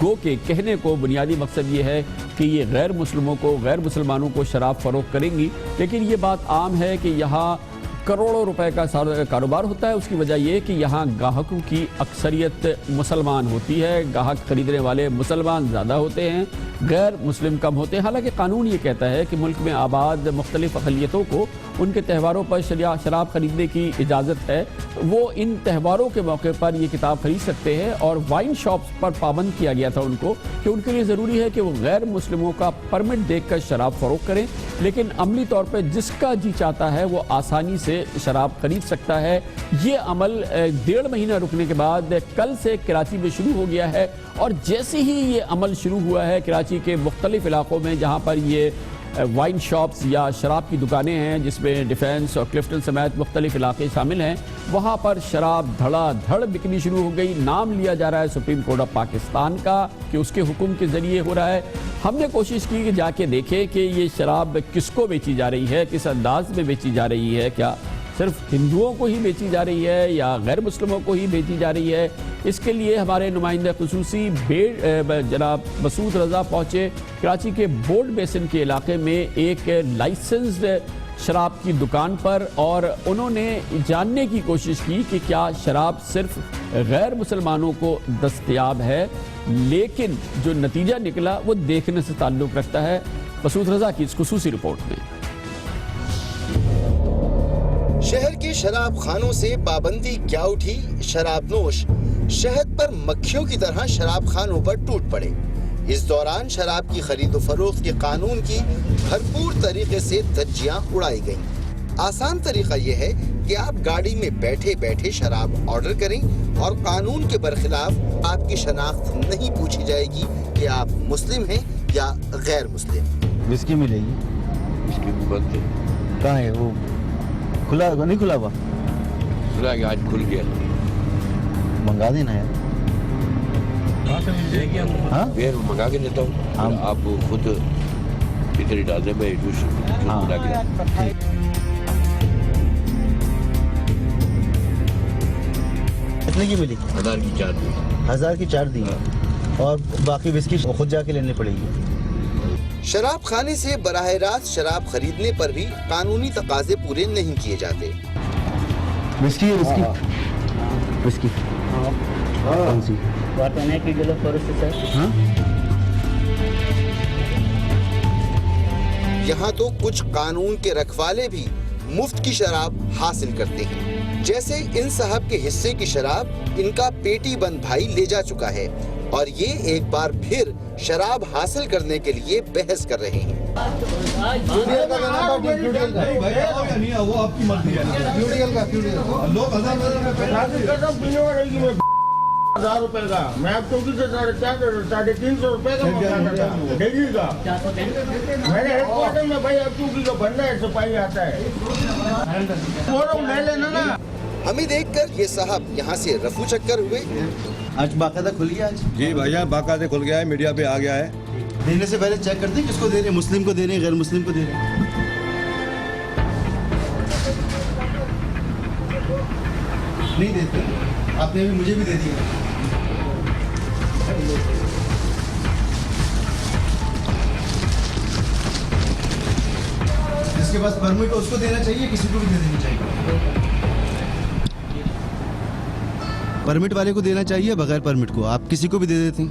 گو کے کہنے کو بنیادی مقصد یہ ہے کہ یہ غیر مسلمانوں کو شراب فروخت کریں گی, لیکن یہ بات عام ہے کہ یہاں کروڑوں روپے کا کاروبار ہوتا ہے. اس کی وجہ یہ کہ یہاں گاہکوں کی اکثریت مسلمان ہوتی ہے, گاہک خریدنے والے مسلمان زیادہ ہوتے ہیں, غیر مسلم کم ہوتے ہیں. حالانکہ قانون یہ کہتا ہے کہ ملک میں آباد مختلف اقلیتوں کو ان کے تہواروں پر شراب خریدنے کی اجازت ہے. وہ ان تہواروں کے موقع پر یہ کتاب خرید سکتے ہیں, اور وائن شاپس پر پابند کیا گیا تھا ان کو کہ ان کے لیے ضروری ہے کہ وہ غیر مسلموں کا پرمٹ دیکھ کر شراب فروخت کریں, لیکن عملی طور پہ جس کا جی چاہتا ہے وہ آسانی سے شراب خرید سکتا ہے. یہ عمل 1.5 مہینہ رکنے کے بعد کل سے کراچی میں شروع ہو گیا ہے, اور جیسے ہی یہ عمل شروع ہوا ہے کراچی کے مختلف علاقوں میں جہاں پر یہ وائن شاپس یا شراب کی دکانیں ہیں جس میں ڈیفینس اور کلفٹن سمیت مختلف علاقے شامل ہیں, وہاں پر شراب دھڑا دھڑ بکنی شروع ہو گئی. نام لیا جا رہا ہے سپریم کورٹ آف پاکستان کا کہ اس کے حکم کے ذریعے ہو رہا ہے. ہم نے کوشش کی کہ جا کے دیکھیں کہ یہ شراب کس کو بیچی جا رہی ہے, کس انداز میں بیچی جا رہی ہے, کیا صرف ہندوؤں کو ہی بیچی جا رہی ہے یا غیر مسلموں کو ہی بیچی جا رہی ہے. اس کے لیے ہمارے نمائندہ خصوصی جناب مسعود رضا پہنچے کراچی کے بورڈ بیسن کے علاقے میں ایک لائسنسڈ شراب کی دکان پر, اور انہوں نے جاننے کی کوشش کی کہ کیا شراب صرف غیر مسلمانوں کو دستیاب ہے, لیکن جو نتیجہ نکلا وہ دیکھنے سے تعلق رکھتا ہے. مسعود رضا کی اس خصوصی رپورٹ میں. شہر کے شراب خانوں سے پابندی کیا اٹھی, شراب نوش شہد پر مکھیوں کی طرح شراب خانوں پر ٹوٹ پڑے. اس دوران شراب کی خرید و فروخت کے قانون کی بھرپور طریقے سے دھجیاں اڑائی گئیں. آسان طریقہ یہ ہے کہ آپ گاڑی میں بیٹھے بیٹھے شراب آرڈر کریں اور قانون کے برخلاف آپ کی شناخت نہیں پوچھی جائے گی کہ آپ مسلم ہیں یا غیر مسلم. وسکی ملے گی, وسکی بند ہے. کہاں ہے وہ؟ کھلا نہیں کھلا ہوا؟ کھلا ہے, آج کھل گیا. منگا دینا ہے. پھر منگا کے دیتا ہوں, آپ خود ادھر ڈال دیں, میں جوس بنا کے. کتنے کی ملی؟ 1000 کی 4 دی. 1000 کی 4 دی, اور باقی وسکی خود جا کے لینے پڑے گی. شراب خانے سے براہ راست شراب خریدنے پر بھی قانونی تقاضے پورے نہیں کیے جاتے. وسکی وسکی وسکی کون سی؟ یہاں تو کچھ قانون کے رکھوالے بھی مفت کی شراب حاصل کرتے ہیں, جیسے ان صاحب کے حصے کی شراب ان کا پیٹی بند بھائی لے جا چکا ہے, اور یہ ایک بار پھر شراب حاصل کرنے کے لیے بحث کر رہے ہیں. روپے کا میں آپ چوکی سے 350 روپے کا ڈیلی کا میں نے ہیڈ کوارٹر میں بھائی آپ چوکی کا بننا ہے, سپاہی آتا ہے لے لینا نا. ہمیں دیکھ کر یہ صاحب یہاں سے رفو چکر ہوئے. آج باقاعدہ کھل گیا؟ آج جی بھائی جان باقاعدہ کھل گیا ہے, میڈیا پہ آ گیا ہے. دینے سے پہلے چیک کرتے ہیں کس کو دے رہے ہیں, مسلم کو دے رہے ہیں غیر مسلم کو دے رہے ہیں. نہیں دیتے, آپ نے بھی مجھے بھی دے دیا. جس کے پاس پرمٹ اس کو دینا چاہیے, کسی کو بھی دے دینی چاہیے. پرمٹ والے کو دینا چاہیے, بغیر پرمٹ کو آپ کسی کو بھی دے دیتے ہیں.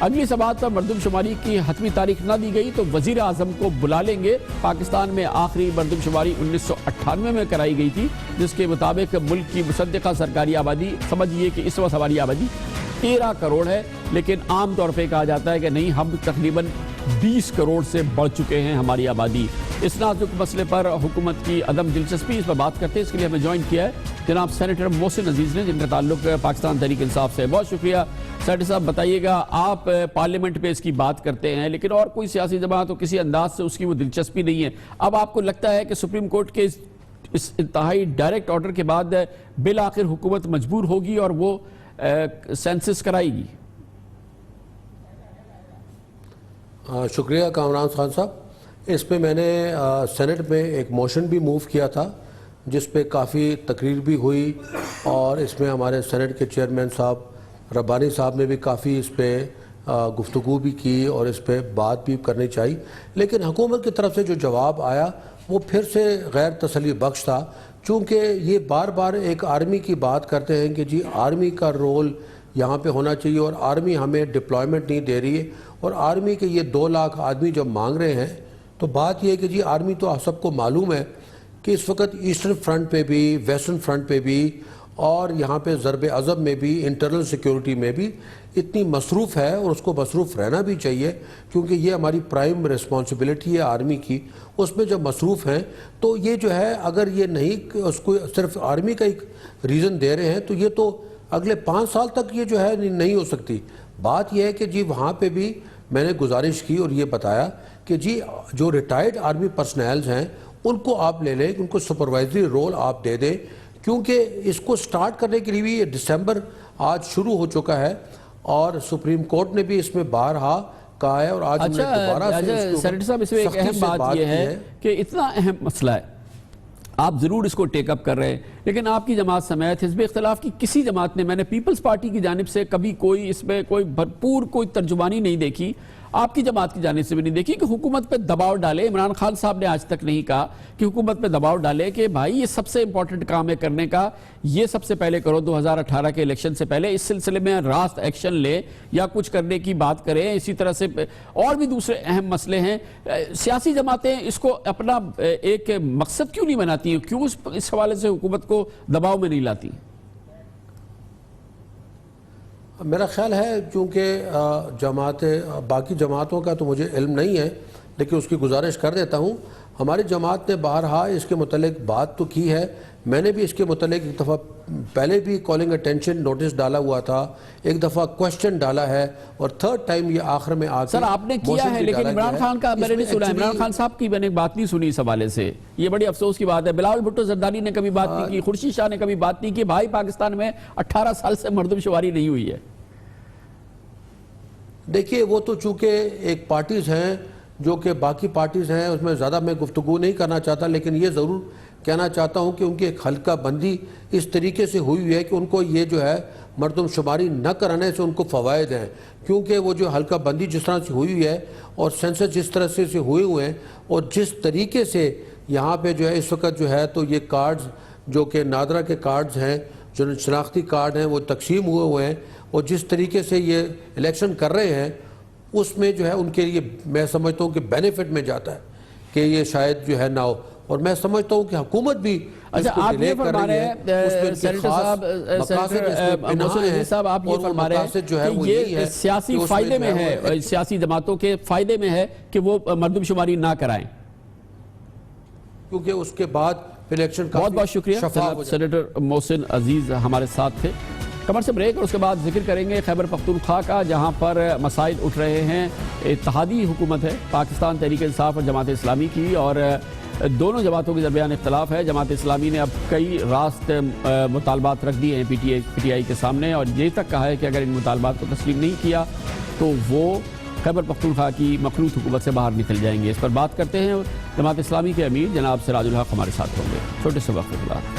اگلی سماعت پر مردم شماری کی حتمی تاریخ نہ دی گئی تو وزیر اعظم کو بلا لیں گے۔ پاکستان میں آخری مردم شماری 1998 میں کرائی گئی تھی، جس کے مطابق ملک کی مصدقہ سرکاری آبادی، سمجھئے کہ اس وقت ہماری آبادی 13 کروڑ ہے، لیکن عام طور پہ کہا جاتا ہے کہ نہیں، ہم تقریباً 20 کروڑ سے بڑھ چکے ہیں ہماری آبادی۔ اس نازک مسئلے پر حکومت کی عدم دلچسپی، اس پر بات کرتے ہیں۔ اس کے لیے ہمیں جوائن کیا ہے جناب سینیٹر محسن عزیز نے، جن کا تعلق پاکستان تحریک انصاف سے۔ بہت شکریہ سینیٹر صاحب۔ بتائیے گا، آپ پارلیمنٹ پہ اس کی بات کرتے ہیں، لیکن اور کوئی سیاسی جماعت تو کسی انداز سے اس کی وہ دلچسپی نہیں ہے۔ اب آپ کو لگتا ہے کہ سپریم کورٹ کے اس انتہائی ڈائریکٹ آرڈر کے بعد بالآخر حکومت مجبور ہوگی اور وہ سینسس کرائے گی؟ شکریہ کامران خان صاحب۔ اس پہ میں نے سینٹ میں ایک موشن بھی موو کیا تھا، جس پہ کافی تقریر بھی ہوئی، اور اس میں ہمارے سینٹ کے چیئرمین صاحب ربانی صاحب نے بھی کافی اس پہ گفتگو بھی کی اور اس پہ بات بھی کرنی چاہیے، لیکن حکومت کی طرف سے جو جواب آیا وہ پھر سے غیر تسلی بخش تھا، چونکہ یہ بار بار ایک آرمی کی بات کرتے ہیں کہ جی آرمی کا رول یہاں پہ ہونا چاہیے، اور آرمی ہمیں ڈپلائمنٹ نہیں دے رہی ہے، اور آرمی کے یہ 2 لاکھ آدمی جب مانگ رہے ہیں تو بات یہ ہے کہ جی آرمی تو آپ سب کو معلوم ہے کہ اس وقت ایسٹرن فرنٹ پہ بھی، ویسٹرن فرنٹ پہ بھی، اور یہاں پہ ضرب عضب میں بھی، انٹرنل سیکیورٹی میں بھی اتنی مصروف ہے، اور اس کو مصروف رہنا بھی چاہیے، کیونکہ یہ ہماری پرائم ریسپانسبلٹی ہے آرمی کی۔ اس میں جب مصروف ہیں تو یہ جو ہے، اگر یہ نہیں اس کو صرف آرمی کا ایک ریزن دے رہے ہیں تو یہ تو اگلے 5 سال تک یہ جو ہے نہیں ہو سکتی۔ بات یہ ہے کہ جی وہاں پہ بھی میں نے گزارش کی اور یہ بتایا کہ جی جو ریٹائرڈ آرمی پرسنلز ہیں ان کو آپ لے لیں، ان کو سپروائزری رول آپ دے دیں، کیونکہ اس کو سٹارٹ کرنے کے لیے بھی دسمبر آج شروع ہو چکا ہے، اور سپریم کورٹ نے بھی اس میں بارہا کہا ہے، اور آج ہم نے دوبارہ سے سینیٹر صاحب اس میں ایک اہم بات یہ ہے کہ اتنا اہم مسئلہ ہے، آپ ضرور اس کو ٹیک اپ کر رہے ہیں، لیکن آپ کی جماعت سمیت حزب اختلاف کی کسی جماعت نے، میں نے پیپلز پارٹی کی جانب سے کبھی کوئی اس میں کوئی بھرپور کوئی ترجمانی نہیں دیکھی، آپ کی جماعت کی جانب سے بھی نہیں دیکھی کہ حکومت پہ دباؤ ڈالے۔ عمران خان صاحب نے آج تک نہیں کہا کہ حکومت پہ دباؤ ڈالے کہ بھائی یہ سب سے امپورٹنٹ کام ہے کرنے کا، یہ سب سے پہلے کرو 2018 کے الیکشن سے پہلے، اس سلسلے میں راست ایکشن لے یا کچھ کرنے کی بات کریں۔ اسی طرح سے اور بھی دوسرے اہم مسئلے ہیں، سیاسی جماعتیں اس کو اپنا ایک مقصد کیوں نہیں بناتی ہیں، کیوں اس حوالے سے حکومت کو دباؤ میں نہیں لاتی؟ میرا خیال ہے چونکہ باقی جماعتوں کا تو مجھے علم نہیں ہے، لیکن اس کی گزارش کر دیتا ہوں۔ ہماری جماعت نے بارہا اس کے متعلق بات تو کی ہے، میں نے بھی اس کے متعلق ایک دفعہ پہلے بھی کالنگ اٹینشن نوٹس ڈالا ہوا تھا، ایک دفعہ کوشچن ڈالا ہے، اور 3rd ٹائم یہ آخر میں آ کے سر آپ نے کیا ہے، لیکن عمران خان کا میں نے نہیں سنا، عمران خان صاحب کی میں نے بات نہیں سنی اس حوالے سے، یہ بڑی افسوس کی بات ہے۔ بلاول بھٹو زرداری نے کبھی بات نہیں کی، خورشید شاہ نے کبھی بات نہیں کی، بھائی پاکستان میں 18 سال سے مردم شماری نہیں ہوئی ہے۔ دیکھیے وہ تو چونکہ ایک پارٹیز ہیں جو کہ باقی پارٹیز ہیں، اس میں زیادہ میں گفتگو نہیں کرنا چاہتا، لیکن یہ ضرور کہنا چاہتا ہوں کہ ان کی ایک حلقہ بندی اس طریقے سے ہوئی ہے کہ ان کو یہ جو ہے مردم شماری نہ کرانے سے ان کو فوائد ہیں، کیونکہ وہ جو حلقہ بندی جس طرح سے ہوئی ہے اور سینسس جس طرح سے ہوئے ہوئے ہیں، اور جس طریقے سے یہاں پہ جو ہے اس وقت جو ہے تو یہ کارڈز جو کہ نادرا کے کارڈز ہیں، جو شناختی کارڈ ہیں، وہ تقسیم ہوئے ہیں، اور جس طریقے سے یہ الیکشن کر رہے ہیں اس میں جو ہے ان کے لیے میں سمجھتا ہوں کہ بینیفٹ میں جاتا ہے کہ یہ شاید جو ہے نہ ہو، اور میں سمجھتا ہوں کہ حکومت بھی اچھا آپ یہ فرما رہے ہیں سینیٹر صاحب، محسن عزیز صاحب، آپ یہ فرما رہے ہیں کہ یہ سیاسی فائدے میں ہے، سیاسی جماعتوں کے فائدے میں ہے کہ وہ مردم شماری نہ کرائیں، کیونکہ اس کے بعد الیکشن کا بہت بہت شکریہ سینیٹر محسن عزیز ہمارے ساتھ تھے۔ کمر سے بریک، اور اس کے بعد ذکر کریں گے خیبر پختونخوا کا، جہاں پر مسائل اٹھ رہے ہیں۔ اتحادی حکومت ہے پاکستان تحریک انصاف اور جماعت اسلامی کی، اور دونوں جماعتوں کے درمیان اختلاف ہے۔ جماعت اسلامی نے اب کئی راست مطالبات رکھ دیے ہیں پی ٹی آئی کے سامنے، اور یہ تک کہا ہے کہ اگر ان مطالبات کو تسلیم نہیں کیا تو وہ خیبر پختونخوا کی مخلوط حکومت سے باہر نکل جائیں گے۔ اس پر بات کرتے ہیں، جماعت اسلامی کے امیر جناب سراج الحق ہمارے ساتھ ہوں گے چھوٹے سے وقت کے بعد۔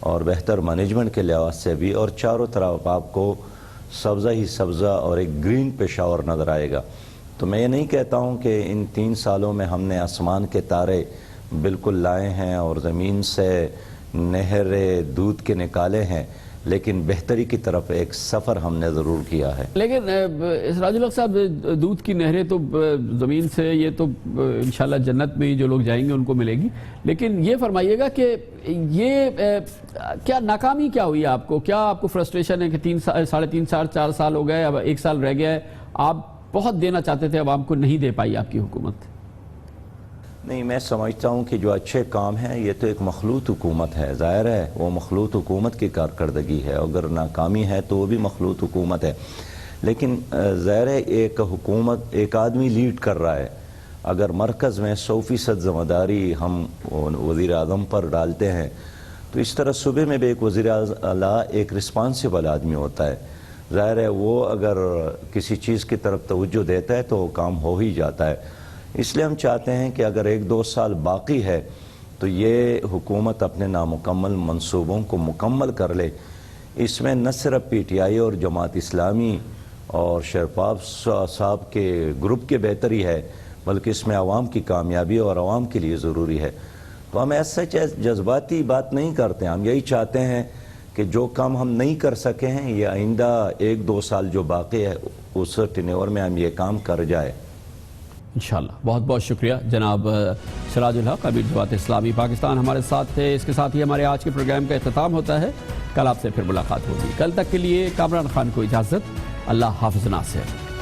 اور بہتر مینجمنٹ کے لحاظ سے بھی، اور چاروں طرف آپ کو سبزہ ہی سبزہ اور ایک گرین پشاور نظر آئے گا۔ تو میں یہ نہیں کہتا ہوں کہ ان 3 سالوں میں ہم نے آسمان کے تارے بالکل لائے ہیں اور زمین سے نہریں دودھ کے نکالے ہیں، لیکن بہتری کی طرف ایک سفر ہم نے ضرور کیا ہے۔ لیکن سراج الحق صاحب، دودھ کی نہریں تو زمین سے، یہ تو انشاءاللہ جنت میں ہی جو لوگ جائیں گے ان کو ملے گی، لیکن یہ فرمائیے گا کہ یہ کیا ناکامی کیا ہوئی آپ کو؟ کیا آپ کو فرسٹریشن ہے کہ 3.5 سال ہو گئے، اب 1 سال رہ گیا ہے، آپ بہت دینا چاہتے تھے، عوام کو نہیں دے پائی آپ کی حکومت؟ نہیں، میں سمجھتا ہوں کہ جو اچھے کام ہیں یہ تو ایک مخلوط حکومت ہے، ظاہر ہے وہ مخلوط حکومت کی کارکردگی ہے، اگر ناکامی ہے تو وہ بھی مخلوط حکومت ہے، لیکن ظاہر ہے ایک حکومت ایک آدمی لیڈ کر رہا ہے، اگر مرکز میں 100% ذمہ داری ہم وزیر اعظم پر ڈالتے ہیں تو اس طرح صوبے میں بھی ایک وزیر اعلیٰ ایک رسپانسبل آدمی ہوتا ہے، ظاہر ہے وہ اگر کسی چیز کی طرف توجہ دیتا ہے تو وہ کام ہو ہی جاتا ہے۔ اس لیے ہم چاہتے ہیں کہ اگر 1-2 سال باقی ہے تو یہ حکومت اپنے نامکمل منصوبوں کو مکمل کر لے۔ اس میں نہ صرف پی ٹی آئی اور جماعت اسلامی اور شرپاف صاحب کے گروپ کی بہتری ہے، بلکہ اس میں عوام کی کامیابی اور عوام کے لیے ضروری ہے۔ تو ہم ایسا جذباتی بات نہیں کرتے، ہم یہی چاہتے ہیں کہ جو کام ہم نہیں کر سکے ہیں یہ آئندہ 1-2 سال جو باقی ہے اس ٹینیور میں ہم یہ کام کر جائے انشاءاللہ۔ بہت بہت شکریہ جناب سراج الحق، امیر جماعت اسلامی پاکستان ہمارے ساتھ تھے۔ اس کے ساتھ ہی ہمارے آج کے پروگرام کا اختتام ہوتا ہے، کل آپ سے پھر ملاقات ہوگی۔ کل تک کے لیے کامران خان کو اجازت، اللہ حافظ ناصر۔